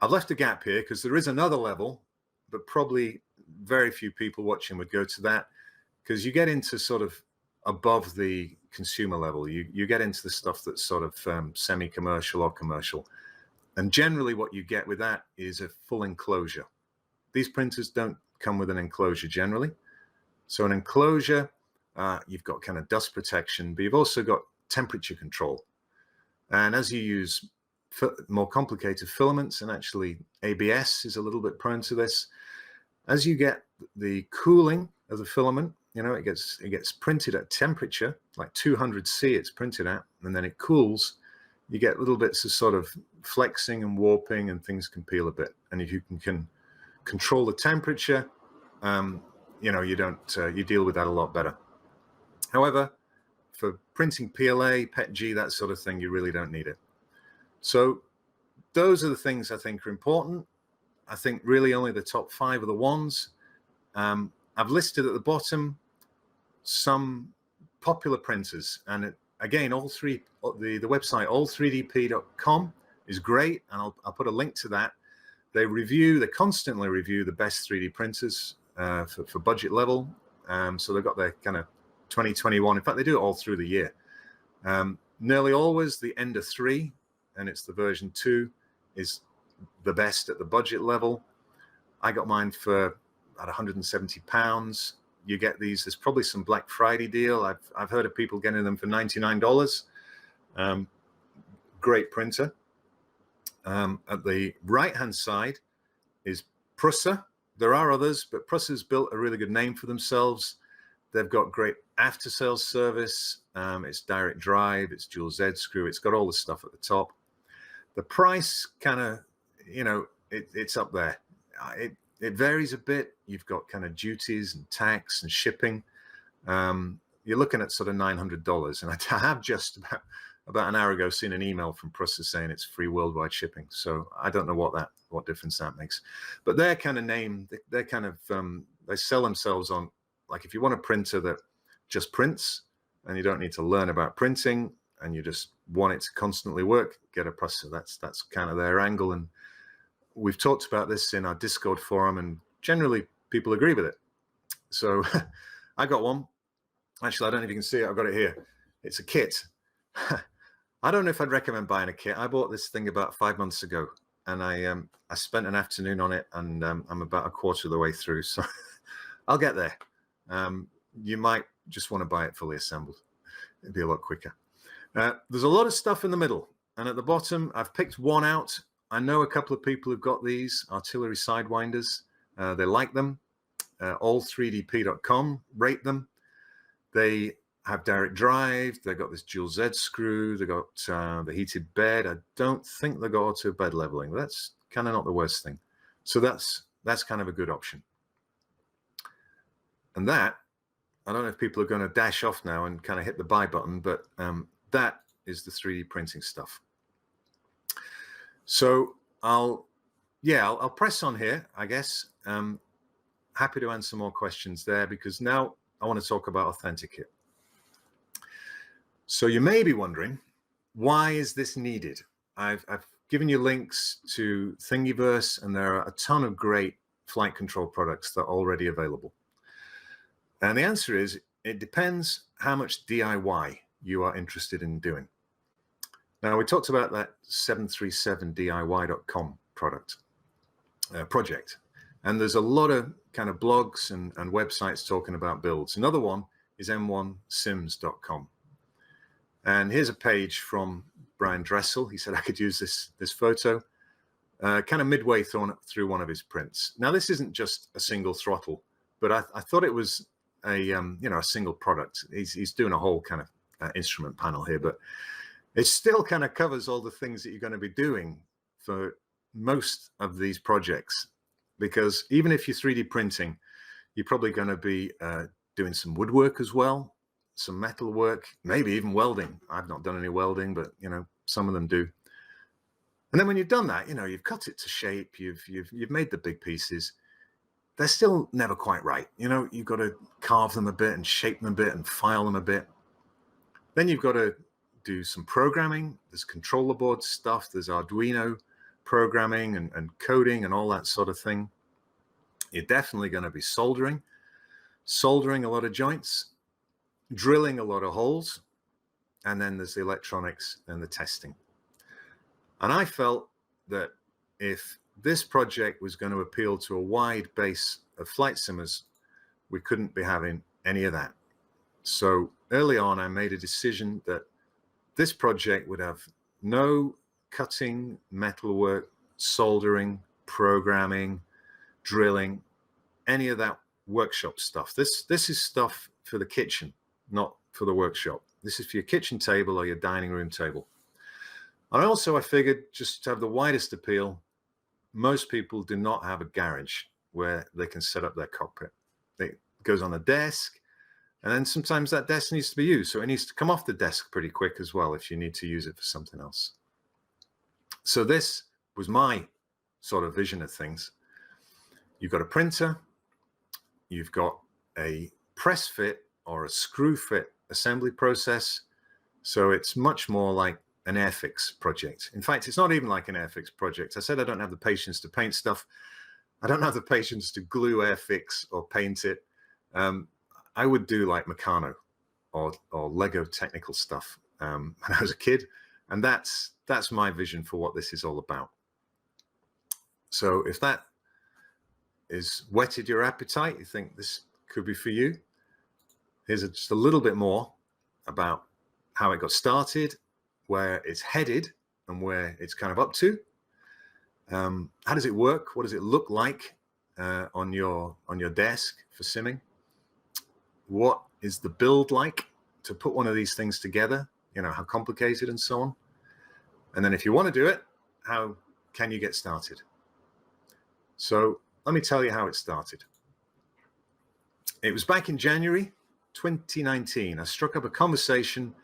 I've left a gap here because there is another level, but probably very few people watching would go to that, because you get into sort of above the consumer level. You get into the stuff that's sort of semi-commercial or commercial. And generally what you get with that is a full enclosure. These printers don't come with an enclosure generally. So an enclosure, you've got kind of dust protection, but you've also got temperature control. And as you use more complicated filaments, and actually ABS is a little bit prone to this, as you get the cooling of the filament, you know, it gets printed at temperature, like 200 C it's printed at, and then it cools, you get little bits of sort of flexing and warping, and things can peel a bit. And if you can control the temperature, you know, you deal with that a lot better. However, for printing PLA, PETG, that sort of thing, you really don't need it. So those are the things I think are important. I think really only the top 5 are the ones. I've listed at the bottom some popular printers, and again, the website all3dp.com is great, and I'll put a link to that. They constantly review the best 3D printers for budget level. So they've got their kind of 2021. In fact, they do it all through the year. Nearly always the Ender 3, and it's the version 2, is the best at the budget level. I got mine for at £170. You get these, there's probably some Black Friday deal. I've heard of people getting them for $99. Great printer. At the right-hand side is Prusa. There are others, but Prusa's built a really good name for themselves. They've got great after-sales service. It's direct drive, it's dual Z screw. It's got all the stuff at the top. The price kind of, you know, it's up there. It varies a bit. You've got kind of duties and tax and shipping. You're looking at sort of $900. And I have just about an hour ago seen an email from Prusa saying it's free worldwide shipping. So I don't know what difference that makes. But their kind of name, they're kind of, they sell themselves on, like, if you want a printer that just prints and you don't need to learn about printing and you just want it to constantly work, get a Prusa. That's kind of their angle. And we've talked about this in our Discord forum, and generally people agree with it. So I got one. Actually, I don't know if you can see it. I've got it here. It's a kit. I don't know if I'd recommend buying a kit. I bought this thing about 5 months ago, and I spent an afternoon on it, and I'm about a quarter of the way through. So I'll get there. You might just want to buy it fully assembled. It'd be a lot quicker. There's a lot of stuff in the middle, and at the bottom, I've picked one out. I know a couple of people who've got these artillery sidewinders. They like them. All3dp.com rate them. They have direct drive. They've got this dual Z screw. They've got the heated bed. I don't think they've got auto bed leveling. But that's kind of not the worst thing. So that's kind of a good option. And that, I don't know if people are going to dash off now and kind of hit the buy button, but that is the 3D printing stuff. So I'll press on here, I guess. Happy to answer more questions there, because now I want to talk about AuthentiKit. So you may be wondering, why is this needed? I've given you links to Thingiverse, and there are a ton of great flight control products that are already available. And the answer is, it depends how much DIY you are interested in doing. Now, we talked about that 737diy.com project, and there's a lot of kind of blogs and websites talking about builds. Another one is m1sims.com. And here's a page from Brian Dressel. He said I could use this photo kind of midway through one of his prints. Now, this isn't just a single throttle, but I thought it was a single product. He's doing a whole kind of instrument panel here, but it still kind of covers all the things that you're going to be doing for most of these projects. Because even if you're 3D printing, you're probably going to be doing some woodwork as well, some metal work, maybe even welding. I've not done any welding, but Some of them do. And then when you've done that, you've cut it to shape, you've made the big pieces. They're still never quite right. You've got to carve them a bit and shape them a bit and file them a bit. Then you've got to do some programming. There's controller board stuff. There's Arduino programming and coding and all that sort of thing. You're definitely going to be soldering a lot of joints, drilling a lot of holes, and then there's the electronics and the testing. And I felt that if this project was going to appeal to a wide base of flight simmers, we couldn't be having any of that. So early on, I made a decision that this project would have no cutting, metalwork, soldering, programming, drilling, any of that workshop stuff. This is stuff for the kitchen, not for the workshop. This is for your kitchen table or your dining room table. And also I figured, just to have the widest appeal, most people do not have a garage where they can set up their cockpit. It goes on a desk, and then sometimes that desk needs to be used. So it needs to come off the desk pretty quick as well if you need to use it for something else. So this was my sort of vision of things. You've got a printer, you've got a press fit or a screw fit assembly process. So it's much more like an Airfix project. In fact, it's not even like an Airfix project. I said I don't have the patience to paint stuff. I don't have the patience to glue Airfix or paint it. I would do like Meccano or Lego technical stuff when I was a kid. And that's my vision for what this is all about. So if that is whetted your appetite, you think this could be for you, here's just a little bit more about how it got started, where it's headed and where it's kind of up to. How does it work? What does it look like on your desk for simming? What is the build like to put one of these things together? How complicated and so on. And then if you want to do it, how can you get started? So let me tell you how it started. It was back in January 2019. I struck up a conversation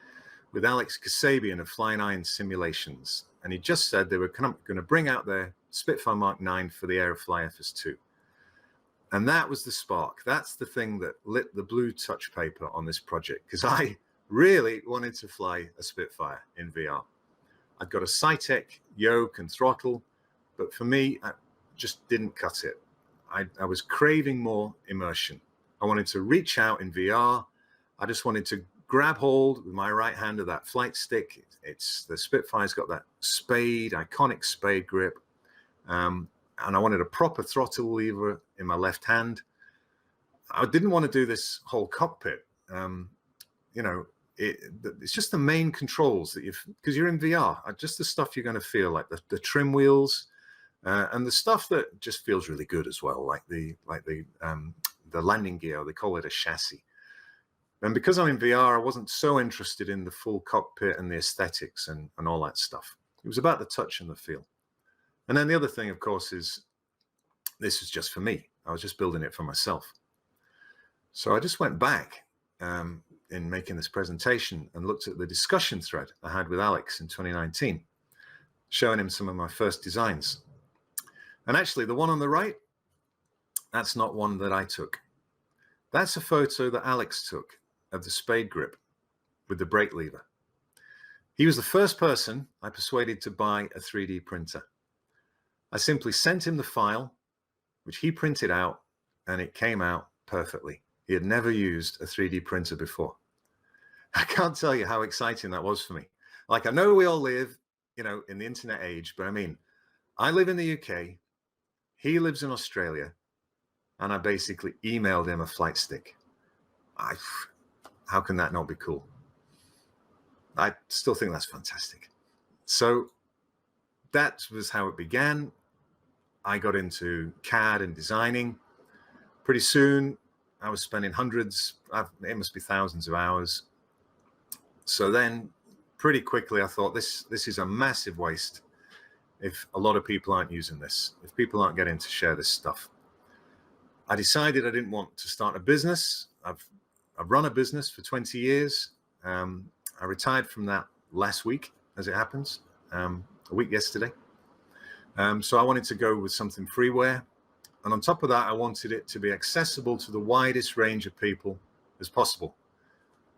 with Alex Kasabian of Flying Iron Simulations, and he just said they were going to bring out their Spitfire Mark 9 for the Aerofly FS2. And that was the spark. That's the thing that lit the blue touch paper on this project, because I really wanted to fly a Spitfire in VR. I'd got a Cytec yoke and throttle, but for me, I just didn't cut it. I was craving more immersion. I wanted to reach out in VR. I just wanted to grab hold with my right hand of that flight stick. It's the Spitfire's got that iconic spade grip. And I wanted a proper throttle lever in my left hand. I didn't want to do this whole cockpit. It's just the main controls that because you're in VR, just the stuff you're going to feel, like the trim wheels, and the stuff that just feels really good as well, like the landing gear. They call it a chassis. And because I'm in VR, I wasn't so interested in the full cockpit and the aesthetics and all that stuff. It was about the touch and the feel. And then the other thing, of course, is this is just for me. I was just building it for myself. So I just went back in making this presentation and looked at the discussion thread I had with Alex in 2019, showing him some of my first designs. And actually, the one on the right, that's not one that I took. That's a photo that Alex took of the spade grip with the brake lever. He was the first person I persuaded to buy a 3D printer. I simply sent him the file, which he printed out, and it came out perfectly. He had never used a 3D printer before. I can't tell you how exciting that was for me. Like, I know we all live, in the internet age, but I mean, I live in the UK, he lives in Australia, and I basically emailed him a flight stick. How can that not be cool? I still think that's fantastic. So that was how it began. I got into CAD and designing. Pretty soon, I was spending hundreds, it must be thousands of hours. So then pretty quickly, I thought this is a massive waste if a lot of people aren't using this, if people aren't getting to share this stuff. I decided I didn't want to start a business. I've run a business for 20 years. I retired from that last week. as it happens, a week yesterday. So I wanted to go with something freeware. And on top of that, I wanted it to be accessible to the widest range of people as possible.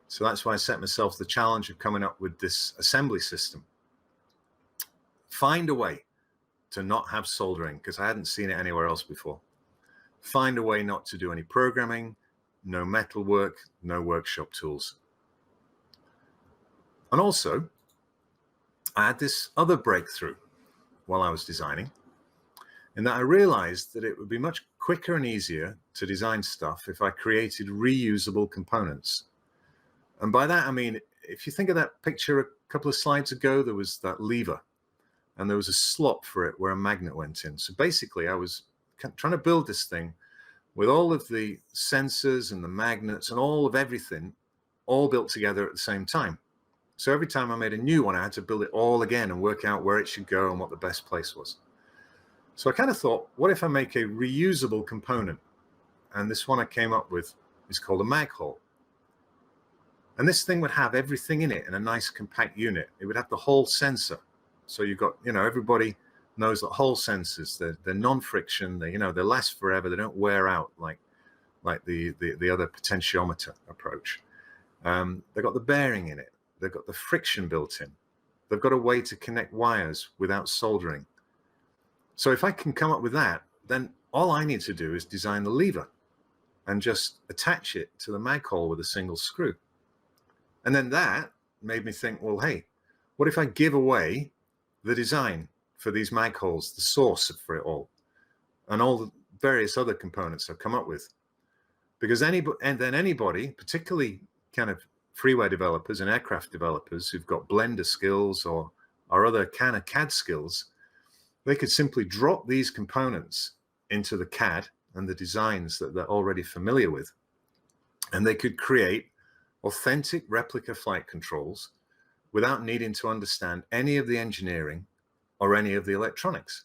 So that's why I set myself the challenge of coming up with this assembly system. Find a way to not have soldering, because I hadn't seen it anywhere else before. Find a way not to do any programming, no metal work, no workshop tools. And also, I had this other breakthrough while I was designing, in that I realized that it would be much quicker and easier to design stuff if I created reusable components. And by that, I mean, if you think of that picture a couple of slides ago, there was that lever and there was a slot for it where a magnet went in. So basically, I was trying to build this thing with all of the sensors and the magnets and all of everything all built together at the same time. So every time I made a new one, I had to build it all again and work out where it should go and what the best place was. So I kind of thought, what if I make a reusable component? And this one I came up with is called a mag hole. And this thing would have everything in it in a nice compact unit. It would have the Hall sensor. So you've got, everybody knows that Hall sensors, they're non-friction, they last forever, they don't wear out like the other potentiometer approach. They've got the bearing in it. They've got the friction built in. They've got a way to connect wires without soldering. So if I can come up with that, then all I need to do is design the lever and just attach it to the mag hole with a single screw. And then that made me think, well, hey, what if I give away the design for these mag holes, the source for it all, and all the various other components I've come up with? Because anybody, particularly kind of freeware developers and aircraft developers who've got Blender skills or other kind of CAD skills, they could simply drop these components into the CAD and the designs that they're already familiar with, and they could create authentic replica flight controls without needing to understand any of the engineering or any of the electronics.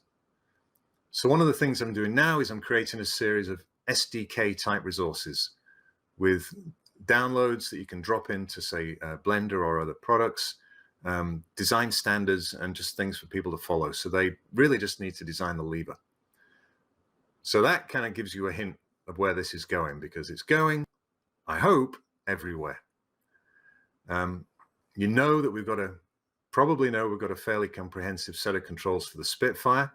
So one of the things I'm doing now is I'm creating a series of SDK type resources with downloads that you can drop into, say, Blender or other products, design standards, and just things for people to follow. So they really just need to design the lever. So that kind of gives you a hint of where this is going, because it's going, I hope, everywhere. You know that we've got a fairly comprehensive set of controls for the Spitfire.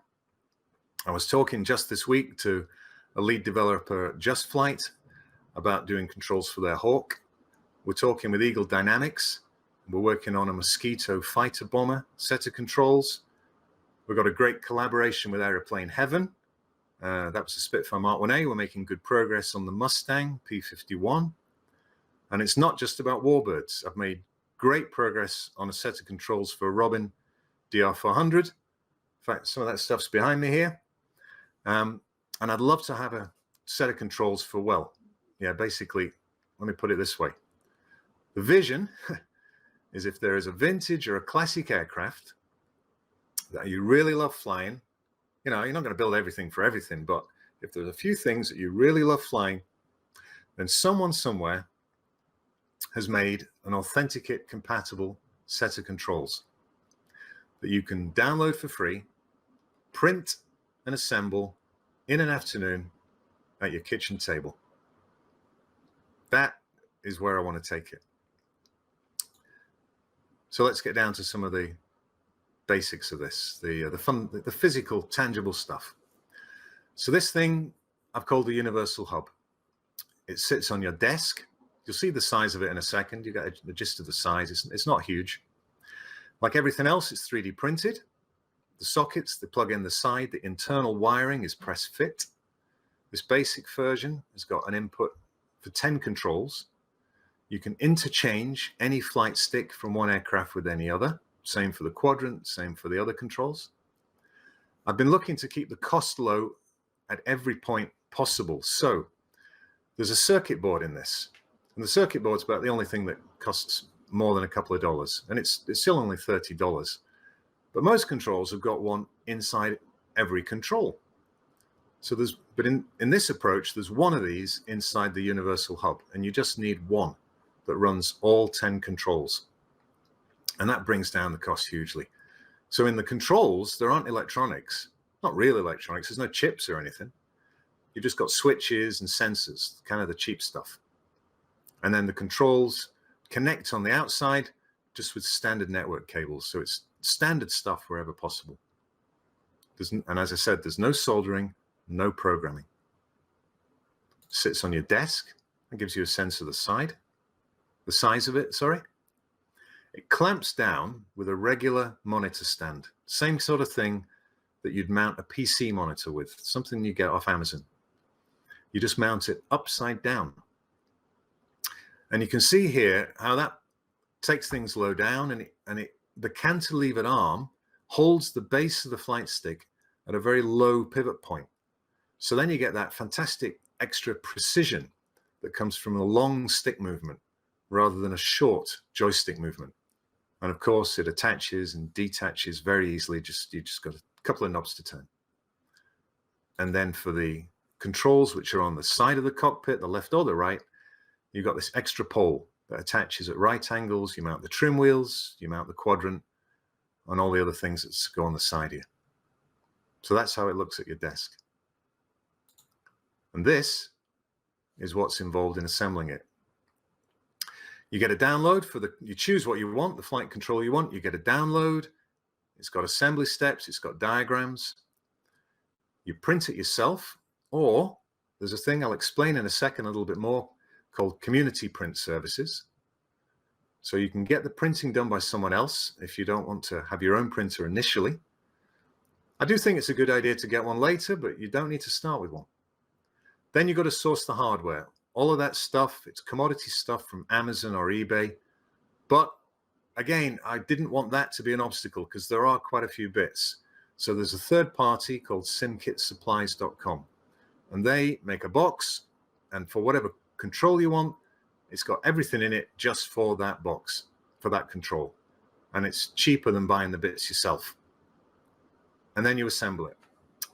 I was talking just this week to a lead developer at Just Flight about doing controls for their Hawk. We're talking with Eagle Dynamics. We're working on a Mosquito fighter bomber set of controls. We've got a great collaboration with Aeroplane Heaven. That was the Spitfire Mark 1A. We're making good progress on the Mustang P-51. And it's not just about warbirds. I've made great progress on a set of controls for Robin DR400. In fact, some of that stuff's behind me here. And I'd love to have a set of controls for, well, yeah, basically, let me put it this way. The vision is, if there is a vintage or a classic aircraft that you really love flying, you're not going to build everything for everything, but if there's a few things that you really love flying, then someone somewhere has made an AuthentiKit compatible set of controls that you can download for free, print and assemble in an afternoon at your kitchen table. That is where I want to take it. So let's get down to some of the basics of this, the physical, tangible stuff. So this thing I've called the Universal Hub. It sits on your desk. You'll see the size of it in a second. You get the gist of the size. It's not huge. Like everything else, it's 3D printed. The sockets, they plug in the side. The internal wiring is press fit. This basic version has got an input for 10 controls. You can interchange any flight stick from one aircraft with any other. Same for the quadrant, same for the other controls. I've been looking to keep the cost low at every point possible. So there's a circuit board in this. And the circuit board's about the only thing that costs more than a couple of dollars. And it's still only $30. But most controls have got one inside every control. So in this approach, there's one of these inside the Universal Hub, and you just need one that runs all 10 controls. And that brings down the cost hugely. So in the controls, there aren't electronics, not real electronics. There's no chips or anything. You've just got switches and sensors, kind of the cheap stuff. And then the controls connect on the outside just with standard network cables. So it's standard stuff wherever possible. And as I said, there's no soldering, no programming. Sits on your desk and gives you a sense of the size of it, sorry. It clamps down with a regular monitor stand. Same sort of thing that you'd mount a PC monitor with, something you get off Amazon. You just mount it upside down. And you can see here how that takes things low down, and the cantilevered arm holds the base of the flight stick at a very low pivot point. So then you get that fantastic extra precision that comes from a long stick movement rather than a short joystick movement. And of course, it attaches and detaches very easily. You just got a couple of knobs to turn. And then for the controls, which are on the side of the cockpit, the left or the right, you've got this extra pole that attaches at right angles. You mount the trim wheels, you mount the quadrant, and all the other things that go on the side here. So that's how it looks at your desk. And this is what's involved in assembling it. You get a download you choose what you want, the flight control you want, you get a download. It's got assembly steps, it's got diagrams. You print it yourself, or there's a thing I'll explain in a second a little bit more called community print services. So you can get the printing done by someone else if you don't want to have your own printer initially. I do think it's a good idea to get one later, but you don't need to start with one. Then you've got to source the hardware. All of that stuff, it's commodity stuff from Amazon or eBay. But again, I didn't want that to be an obstacle because there are quite a few bits. So there's a third party called simkitsupplies.com, and they make a box, and for whatever control you want, it's got everything in it just for that box, for that control. And it's cheaper than buying the bits yourself. And then you assemble it.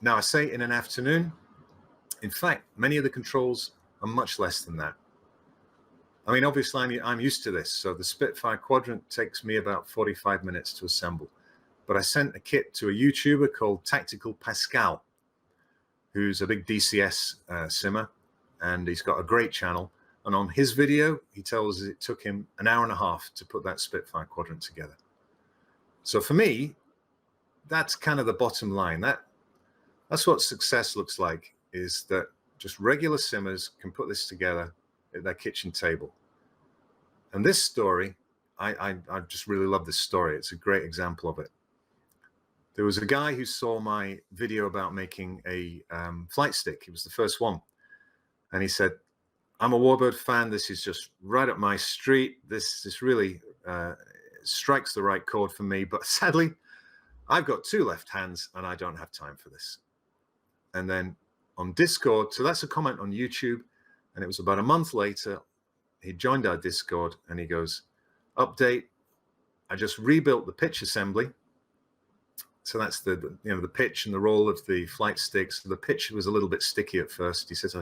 Now, I say in an afternoon. In fact, many of the controls are much less than that. I mean, obviously, I'm used to this. So the Spitfire quadrant takes me about 45 minutes to assemble. But I sent a kit to a YouTuber called Tactical Pascal, who's a big DCS simmer, and he's got a great channel. And on his video, he tells us it took him an hour and a half to put that Spitfire quadrant together. So for me, that's kind of the bottom line. That's what success looks like, is that just regular simmers can put this together at their kitchen table. And this story, I just really love this story. It's a great example of it. There was a guy who saw my video about making a flight stick. It was the first one. And he said, I'm a Warbird fan. This is just right up my street. This really strikes the right chord for me. But sadly, I've got two left hands and I don't have time for this. And then on Discord, so that's a comment on YouTube, and it was about a month later, he joined our Discord and he goes, update, I just rebuilt the pitch assembly. So that's the pitch and the roll of the flight sticks. The pitch was a little bit sticky at first. He says,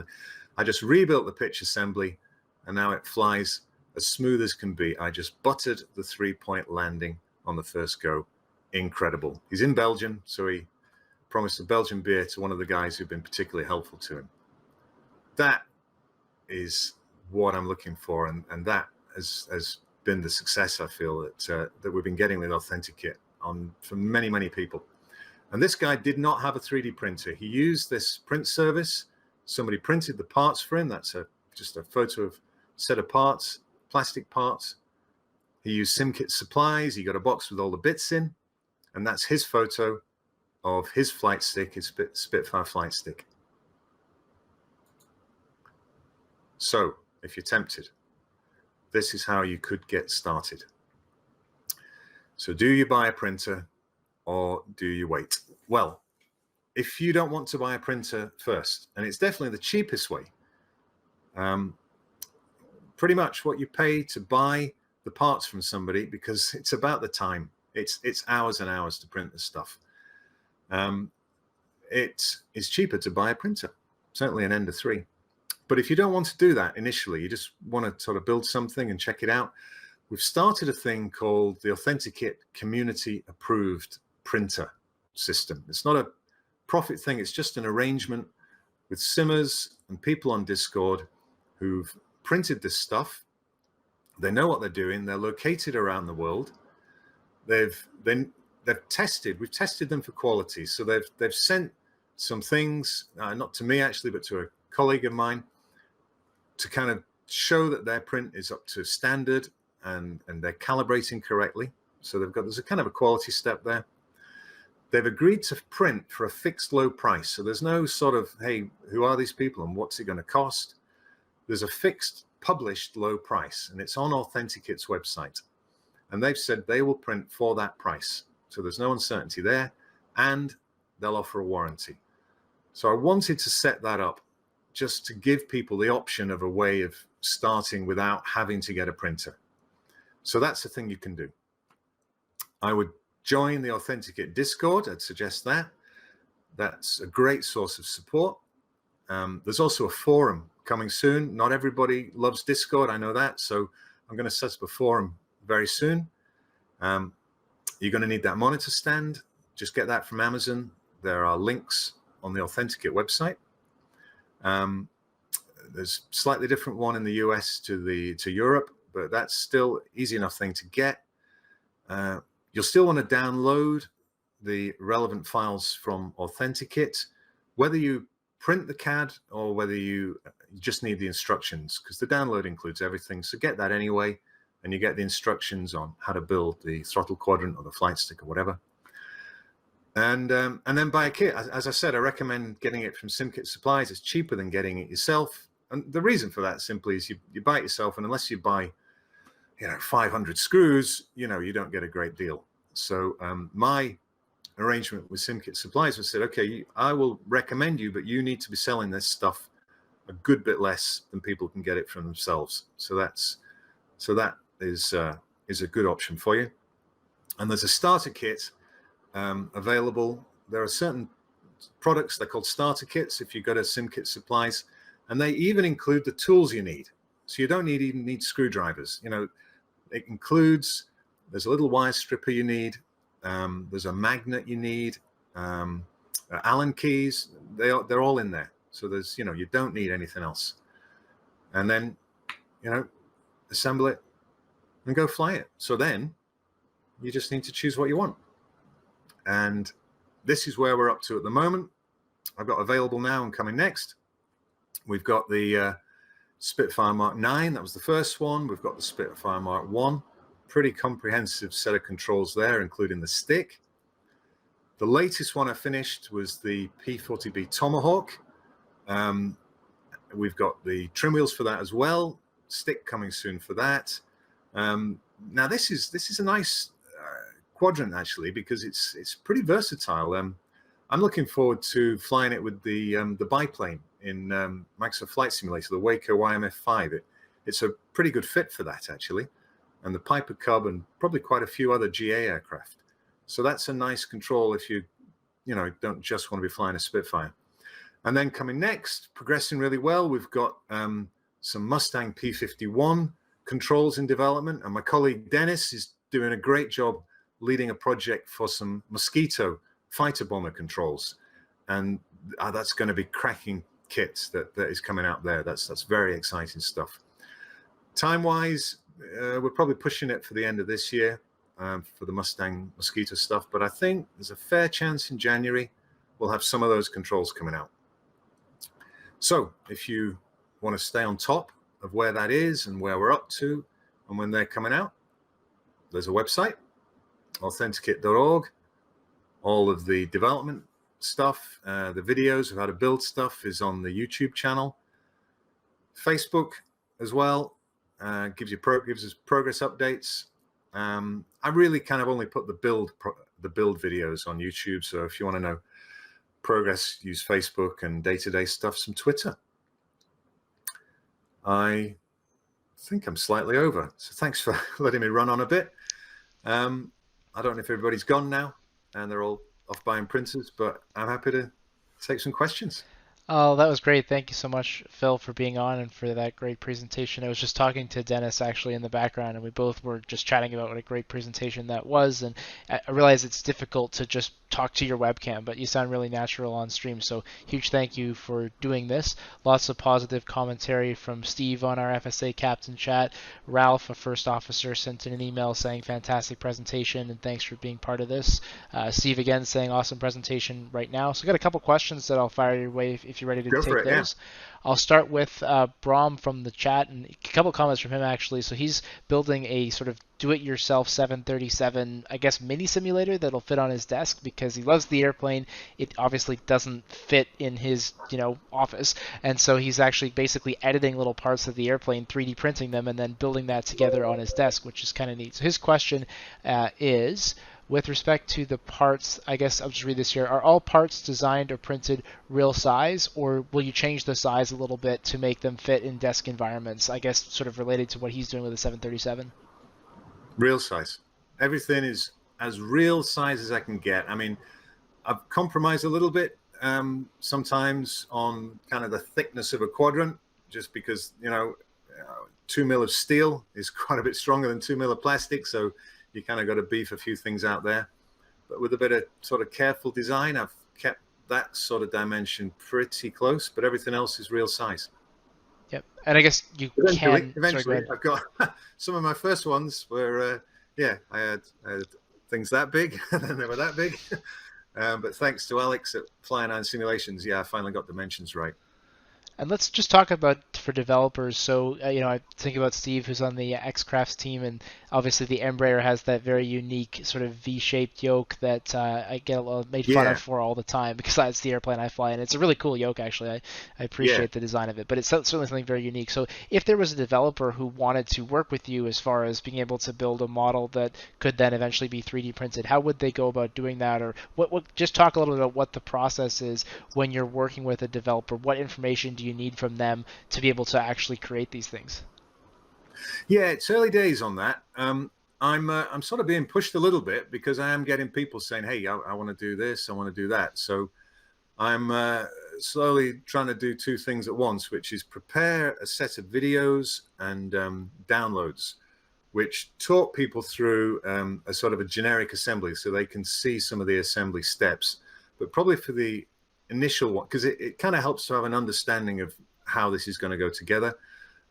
I just rebuilt the pitch assembly and now it flies as smooth as can be. I just buttered the 3-point landing on the first go. Incredible. He's in Belgium, so he promised a Belgian beer to one of the guys who've been particularly helpful to him. That is what I'm looking for, and that has been the success I feel that we've been getting with AuthentiKit for many, many people. And this guy did not have a 3D printer. He used this print service. Somebody printed the parts for him. That's just a photo of a set of parts, plastic parts. He used SimKit supplies. He got a box with all the bits in, and that's his photo of his flight stick, his Spitfire flight stick. So, if you're tempted, this is how you could get started. So do you buy a printer or do you wait? Well, if you don't want to buy a printer first, and it's definitely the cheapest way, pretty much what you pay to buy the parts from somebody, because it's about the time. It's hours and hours to print this stuff. It is cheaper to buy a printer, certainly an Ender 3. But if you don't want to do that initially, you just want to sort of build something and check it out, we've started a thing called the AuthentiKit Community Approved Printer System. It's not a profit thing, it's just an arrangement with simmers and people on Discord who've printed this stuff. They know what they're doing. They're located around the world. We've tested them for quality. So they've sent some things, not to me actually, but to a colleague of mine, to kind of show that their print is up to standard and they're calibrating correctly. So there's a kind of a quality step there. They've agreed to print for a fixed low price. So there's no sort of, hey, who are these people and what's it going to cost? There's a fixed published low price, and it's on AuthentiKit's website. And they've said they will print for that price. So there's no uncertainty there, and they'll offer a warranty. So I wanted to set that up just to give people the option of a way of starting without having to get a printer. So that's the thing you can do. I would join the AuthentiKit Discord. I'd suggest that. That's a great source of support. There's also a forum coming soon. Not everybody loves Discord, I know that. So I'm going to set up a forum very soon. You're going to need that monitor stand. Just get that from Amazon. There are links on the AuthentiKit website. There's a slightly different one in the US to Europe, but that's still easy enough thing to get. You'll still want to download the relevant files from AuthentiKit, whether you print the CAD or whether you just need the instructions, because the download includes everything. So get that anyway, and you get the instructions on how to build the throttle quadrant or the flight stick or whatever. And then buy a kit. As I said, I recommend getting it from SimKit Supplies. It's cheaper than getting it yourself. And the reason for that simply is you buy it yourself, and unless you buy 500 screws, you don't get a great deal. So my arrangement with SimKit Supplies was said, okay, I will recommend you, but you need to be selling this stuff a good bit less than people can get it from themselves. So that is a good option for you. And there's a starter kit available. There are certain products, they're called starter kits if you go to SimKit Supplies, and they even include the tools you need. So you don't even need screwdrivers. It includes, there's a little wire stripper you need, there's a magnet you need, Allen keys, they're all in there. So there's, you don't need anything else. And then, assemble it and go fly it. So then you just need to choose what you want. And this is where we're up to at the moment. I've got available now and coming next. We've got the Spitfire Mark 9, that was the first one. We've got the Spitfire Mark 1, pretty comprehensive set of controls there, including the stick. The latest one I finished was the P40B Tomahawk. We've got the trim wheels for that as well. Stick coming soon for that. Now this is a nice quadrant actually, because it's pretty versatile. I'm looking forward to flying it with the biplane in Microsoft Flight Simulator, the Waco YMF5. It's a pretty good fit for that actually, and the Piper Cub, and probably quite a few other GA aircraft. So that's a nice control if you don't just want to be flying a Spitfire. And then coming next, progressing really well, we've got some Mustang P51 controls in development, and my colleague Dennis is doing a great job leading a project for some Mosquito fighter bomber controls, and that's going to be cracking kit that is coming out there. That's very exciting stuff. Time-wise, we're probably pushing it for the end of this year for the Mustang Mosquito stuff, but I think there's a fair chance in January we'll have some of those controls coming out. So if you want to stay on top of where that is and where we're up to and when they're coming out, there's a website, AuthentiKit.org. All of the development stuff, the videos of how to build stuff is on the YouTube channel. Facebook as well gives us progress updates. I really kind of only put the build videos on YouTube. So if you want to know progress, use Facebook, and day-to-day stuff, some Twitter. I think I'm slightly over. So thanks for letting me run on a bit. I don't know if everybody's gone now and they're all off buying printers, but I'm happy to take some questions. Oh, that was great. Thank you so much, Phil, for being on and for that great presentation. I was just talking to Dennis actually in the background, and we both were just chatting about what a great presentation that was. And I realize it's difficult to just talk to your webcam, but you sound really natural on stream. So huge thank you for doing this. Lots of positive commentary from Steve on our FSA Captain chat. Ralph, a first officer, sent in an email saying fantastic presentation and thanks for being part of this. Steve again saying awesome presentation right now. So I got a couple questions that I'll fire your way if you're ready to Go for take it. Yeah. those. I'll start with Brom from the chat and a couple comments from him actually. So he's building a sort of do-it-yourself 737, I guess, mini simulator that'll fit on his desk because he loves the airplane. It obviously doesn't fit in his, office, and so he's actually basically editing little parts of the airplane, 3D printing them, and then building that together on his desk, which is kind of neat. So his question is, with respect to the parts, I guess I'll just read this here. Are all parts designed or printed real size, or will you change the size a little bit to make them fit in desk environments? I guess sort of related to what he's doing with the 737. Real size. Everything is as real size as I can get. I mean, I've compromised a little bit sometimes on kind of the thickness of a quadrant, just because 2 mil of steel is quite a bit stronger than 2 mil of plastic, so you kind of got to beef a few things out there. But with a bit of sort of careful design, I've kept that sort of dimension pretty close, but everything else is real size. Yep. And I guess you Eventually, can. Sorry, go eventually, ahead. I've got some of my first ones were, I had things that big, and then they were that big. But thanks to Alex at Fly9 Simulations, I finally got dimensions right. And let's just talk about for developers. So, I think about Steve, who's on the X-Crafts team, and obviously the Embraer has that very unique sort of V-shaped yoke that I get a little made fun of Yeah, for all the time because that's the airplane I fly, and it's a really cool yoke actually. I yeah. appreciate the design of it, but it's certainly something very unique. So, if there was a developer who wanted to work with you as far as being able to build a model that could then eventually be 3D printed, how would they go about doing that, or what? Just talk a little bit about what the process is when you're working with a developer. What information do you need from them to be able to actually create these things? Yeah, it's early days on that. I'm sort of being pushed a little bit because I am getting people saying, "Hey, I want to do this, I want to do that." So I'm slowly trying to do two things at once, which is prepare a set of videos and downloads, which talk people through a sort of a generic assembly, so they can see some of the assembly steps. But probably for the initial one, because it kind of helps to have an understanding of how this is going to go together.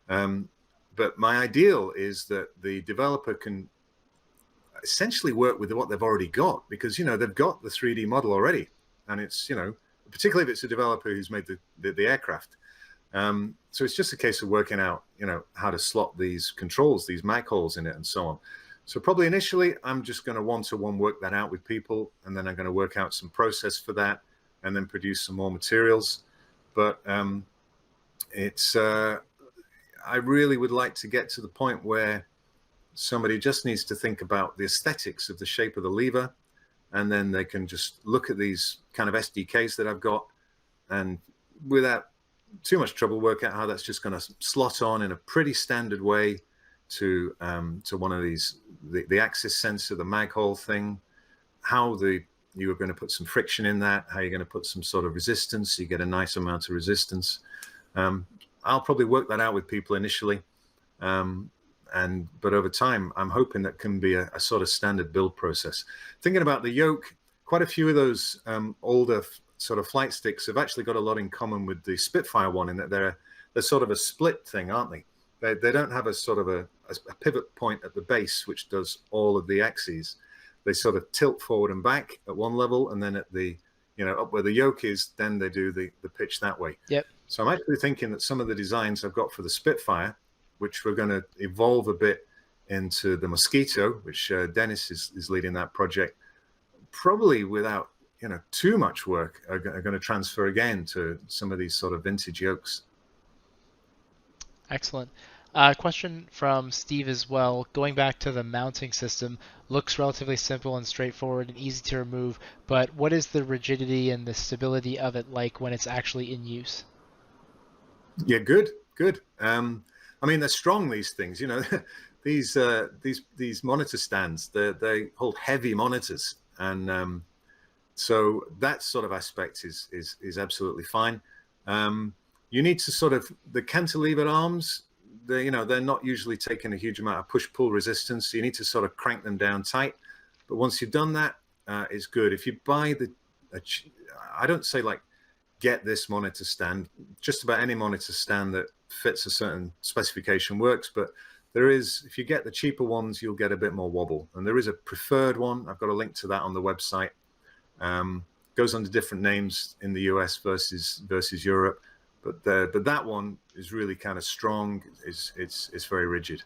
Um, but my ideal is that the developer can essentially work with what they've already got, because they've got the 3D model already, and it's particularly if it's a developer who's made the aircraft. So it's just a case of working out how to slot these controls, these mag holes in it, and so on. So probably initially I'm just going to one-to-one work that out with people, and then I'm going to work out some process for that, and then produce some more materials. But it's I really would like to get to the point where somebody just needs to think about the aesthetics of the shape of the lever, and then they can just look at these kind of SDKs that I've got, and without too much trouble, work out how that's just going to slot on in a pretty standard way to one of these, the axis sensor, the mag hole thing, how you are going to put some friction in that, how you're going to put some sort of resistance, so you get a nice amount of resistance. I'll probably work that out with people initially. But over time, I'm hoping that can be a sort of standard build process. Thinking about the yoke, quite a few of those older sort of flight sticks have actually got a lot in common with the Spitfire one, in that they're sort of a split thing, aren't they? They don't have a sort of a pivot point at the base, which does all of the axes. They sort of tilt forward and back at one level, and then at the, up where the yoke is, then they do the pitch that way. Yep. So I'm actually thinking that some of the designs I've got for the Spitfire, which we're going to evolve a bit into the Mosquito, which Dennis is leading that project, probably without too much work, are going to transfer again to some of these sort of vintage yokes. Excellent. Question from Steve as well. Going back to the mounting system, looks relatively simple and straightforward and easy to remove, but what is the rigidity and the stability of it like when it's actually in use? Yeah, good. I mean, they're strong, these things. These monitor stands. They hold heavy monitors, and so that sort of aspect is absolutely fine. You need to sort of, the cantilevered arms, they're not usually taking a huge amount of push-pull resistance. So you need to sort of crank them down tight. But once you've done that, it's good. If you buy I don't say like, get this monitor stand. Just about any monitor stand that fits a certain specification works. But if you get the cheaper ones, you'll get a bit more wobble. And there is a preferred one. I've got a link to that on the website. Goes under different names in the US versus Europe. But that one is really kind of strong. It's very rigid.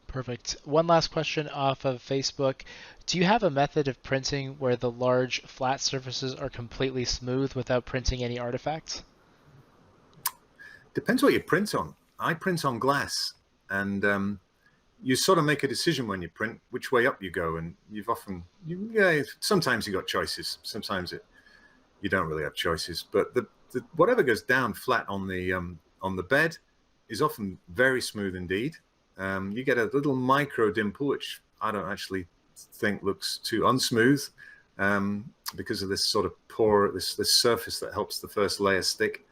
Perfect. One last question off of Facebook. Do you have a method of printing where the large flat surfaces are completely smooth without printing any artifacts? Depends what you print on. I print on glass, and you sort of make a decision when you print which way up you go. And sometimes you got choices. Sometimes you don't really have choices. But whatever goes down flat on the bed is often very smooth indeed. You get a little micro dimple, which I don't actually think looks too unsmooth, because of this sort of pore, this surface that helps the first layer stick.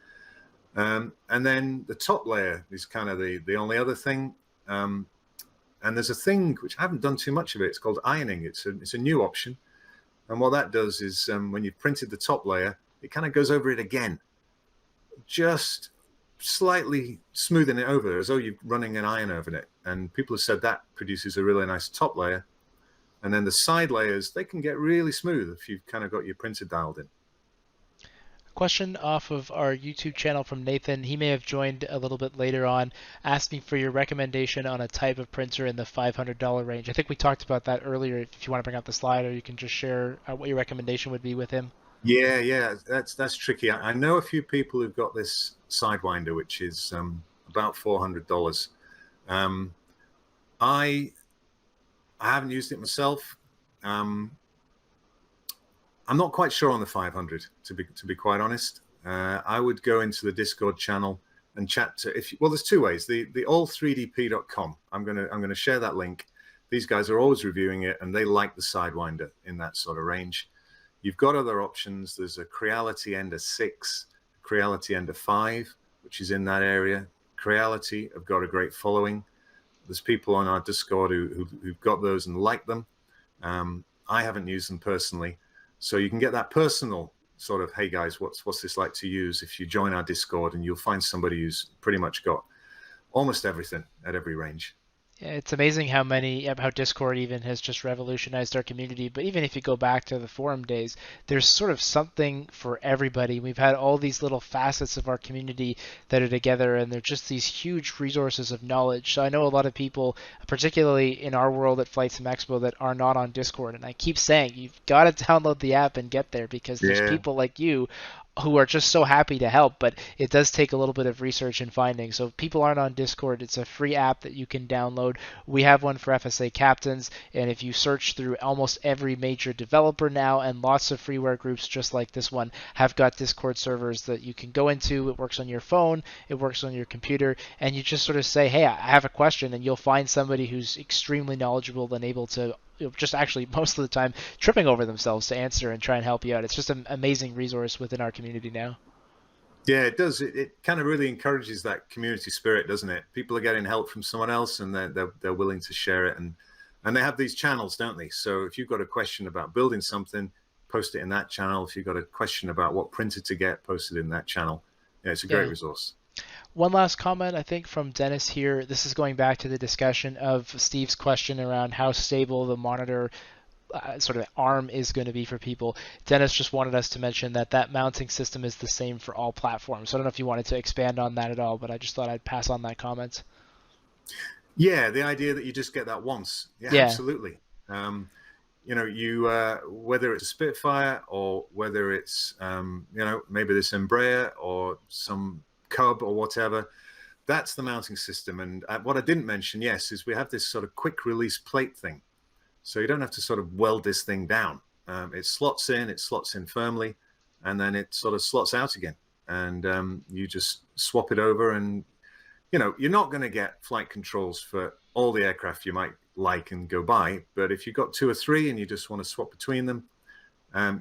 And then the top layer is kind of the only other thing. And there's a thing which I haven't done too much of it. It's called ironing. It's a new option. And what that does is, when you've printed the top layer, it kind of goes over it again, just slightly smoothing it over as though you're running an iron over it. And people have said that produces a really nice top layer. And then the side layers, they can get really smooth if you've kind of got your printer dialed in. Question off of our YouTube channel from Nathan. He may have joined a little bit later on, asking for your recommendation on a type of printer in the $500 range. I think we talked about that earlier. If you want to bring up the slide, or you can just share what your recommendation would be with him. Yeah, that's tricky. I know a few people who've got this Sidewinder, which is about $400. I haven't used it myself. I'm not quite sure on the 500, to be quite honest. I would go into the Discord channel and chat to, well, there's two ways. The all3dp.com. I'm gonna share that link. These guys are always reviewing it, and they like the Sidewinder in that sort of range. You've got other options. There's a Creality Ender 6, Creality Ender 5, which is in that area. Creality have got a great following. There's people on our Discord who've got those and like them. I haven't used them personally. So you can get that personal sort of, hey guys, what's this like to use, if you join our Discord, and you'll find somebody who's pretty much got almost everything at every range. Yeah, it's amazing how Discord even has just revolutionized our community. But even if you go back to the forum days, there's sort of something for everybody. We've had all these little facets of our community that are together, and they're just these huge resources of knowledge. So I know a lot of people, particularly in our world at Flight Sim Expo, that are not on Discord. And I keep saying, you've got to download the app and get there, because there's people like you who are just so happy to help, but it does take a little bit of research and finding. So if people aren't on Discord, it's a free app that you can download. We have one for FSA captains, and if you search through almost every major developer now, and lots of freeware groups just like this one have got Discord servers that you can go into. It works on your phone, it works on your computer, and you just sort of say, hey, I have a question, and you'll find somebody who's extremely knowledgeable and able to just actually most of the time tripping over themselves to answer and try and help you out. It's just an amazing resource within our community now. Yeah, it does. It kind of really encourages that community spirit, doesn't it? People are getting help from someone else, and they're willing to share it, and they have these channels, don't they? So if you've got a question about building something, post it in that channel. If you've got a question about what printer to get, post it in that channel. Yeah, it's a great resource. One last comment, I think, from Dennis here. This is going back to the discussion of Steve's question around how stable the monitor sort of arm is going to be for people. Dennis just wanted us to mention that mounting system is the same for all platforms. So I don't know if you wanted to expand on that at all, but I just thought I'd pass on that comment. Yeah, the idea that you just get that once. Yeah. Absolutely. Whether it's a Spitfire, or whether it's maybe this Embraer or some Cub or whatever, that's the mounting system. And what I didn't mention, yes, is we have this sort of quick release plate thing. So you don't have to sort of weld this thing down. It slots in firmly, and then it sort of slots out again. And you just swap it over, and you're not going to get flight controls for all the aircraft you might like and go buy. But if you've got 2 or 3 and you just want to swap between them,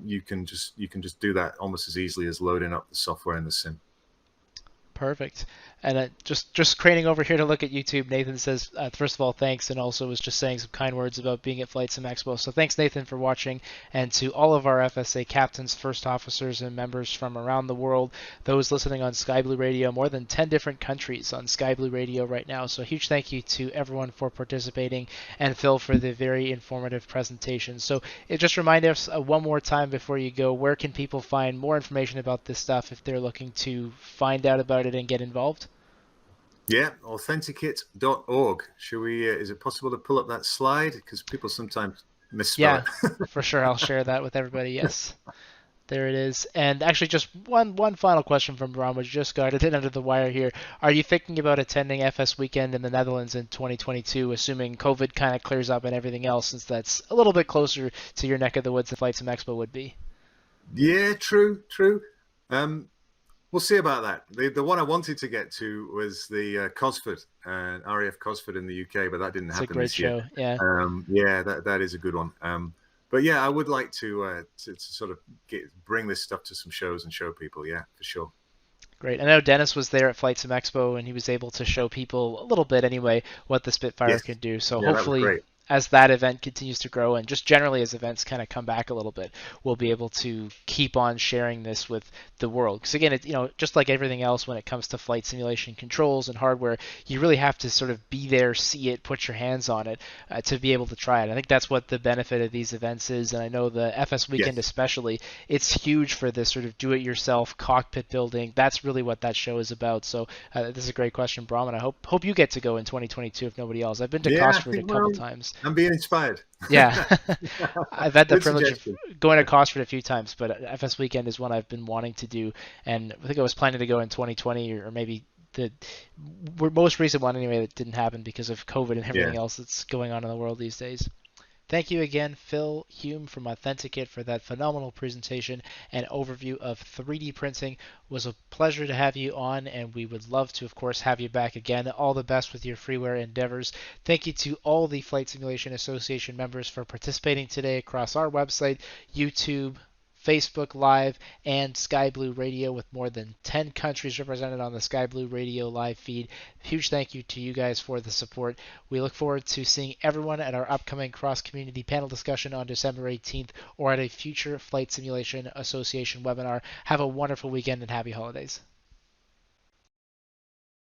you can just do that almost as easily as loading up the software in the sim. Perfect. And just craning over here to look at YouTube, Nathan says, first of all, thanks, and also was just saying some kind words about being at Flight Sim Expo. So thanks, Nathan, for watching, and to all of our FSA captains, first officers, and members from around the world, those listening on Sky Blue Radio, more than 10 different countries on Sky Blue Radio right now. So a huge thank you to everyone for participating, and Phil for the very informative presentation. So just remind us one more time before you go, where can people find more information about this stuff if they're looking to find out about it and get involved? Yeah, AuthentiKit.org. Should we? Is it possible to pull up that slide? Because people sometimes misspell Yeah, it. for sure. I'll share that with everybody. Yes, there it is. And actually, just one final question from Ron, which just got it in under the wire here. Are you thinking about attending FS Weekend in the Netherlands in 2022, assuming COVID kind of clears up and everything else, since that's a little bit closer to your neck of the woods than Flight Sim Expo would be? Yeah, true, true. We'll see about that. The one I wanted to get to was the Cosford, RAF Cosford in the UK, but that didn't It's a happen great this year. show. Yeah. Yeah, that is a good one. But yeah, I would like to sort of bring this stuff to some shows and show people. Yeah, for sure. Great. I know Dennis was there at Flight Sim Expo, and he was able to show people a little bit anyway what the Spitfire Yes. can do. So Yeah, that was hopefully, great. as that event continues to grow, and just generally as events kind of come back a little bit, we'll be able to keep on sharing this with the world. Because again, just like everything else when it comes to flight simulation controls and hardware, you really have to sort of be there, see it, put your hands on it to be able to try it. I think that's what the benefit of these events is, and I know the FS Weekend Yes. especially, it's huge for this sort of do-it-yourself cockpit building. That's really what that show is about. So this is a great question, Brahman. I hope you get to go in 2022 if nobody else. I've been to Yeah, I Cosford a think couple times. I'm being inspired. Yeah, I've had the Good privilege of suggestion. going to Cosford a few times, but FS Weekend is one I've been wanting to do, and I think I was planning to go in 2020 or maybe the most recent one anyway that didn't happen because of COVID and Yeah. everything else that's going on in the world these days. Thank you again, Phil Hume from AuthentiKit, for that phenomenal presentation and overview of 3D printing. It was a pleasure to have you on, and we would love to, of course, have you back again. All the best with your freeware endeavors. Thank you to all the Flight Simulation Association members for participating today across our website, YouTube, Facebook Live, and Sky Blue Radio, with more than 10 countries represented on the Sky Blue Radio live feed. Huge thank you to you guys for the support. We look forward to seeing everyone at our upcoming cross-community panel discussion on December 18th or at a future Flight Simulation Association webinar. Have a wonderful weekend and happy holidays.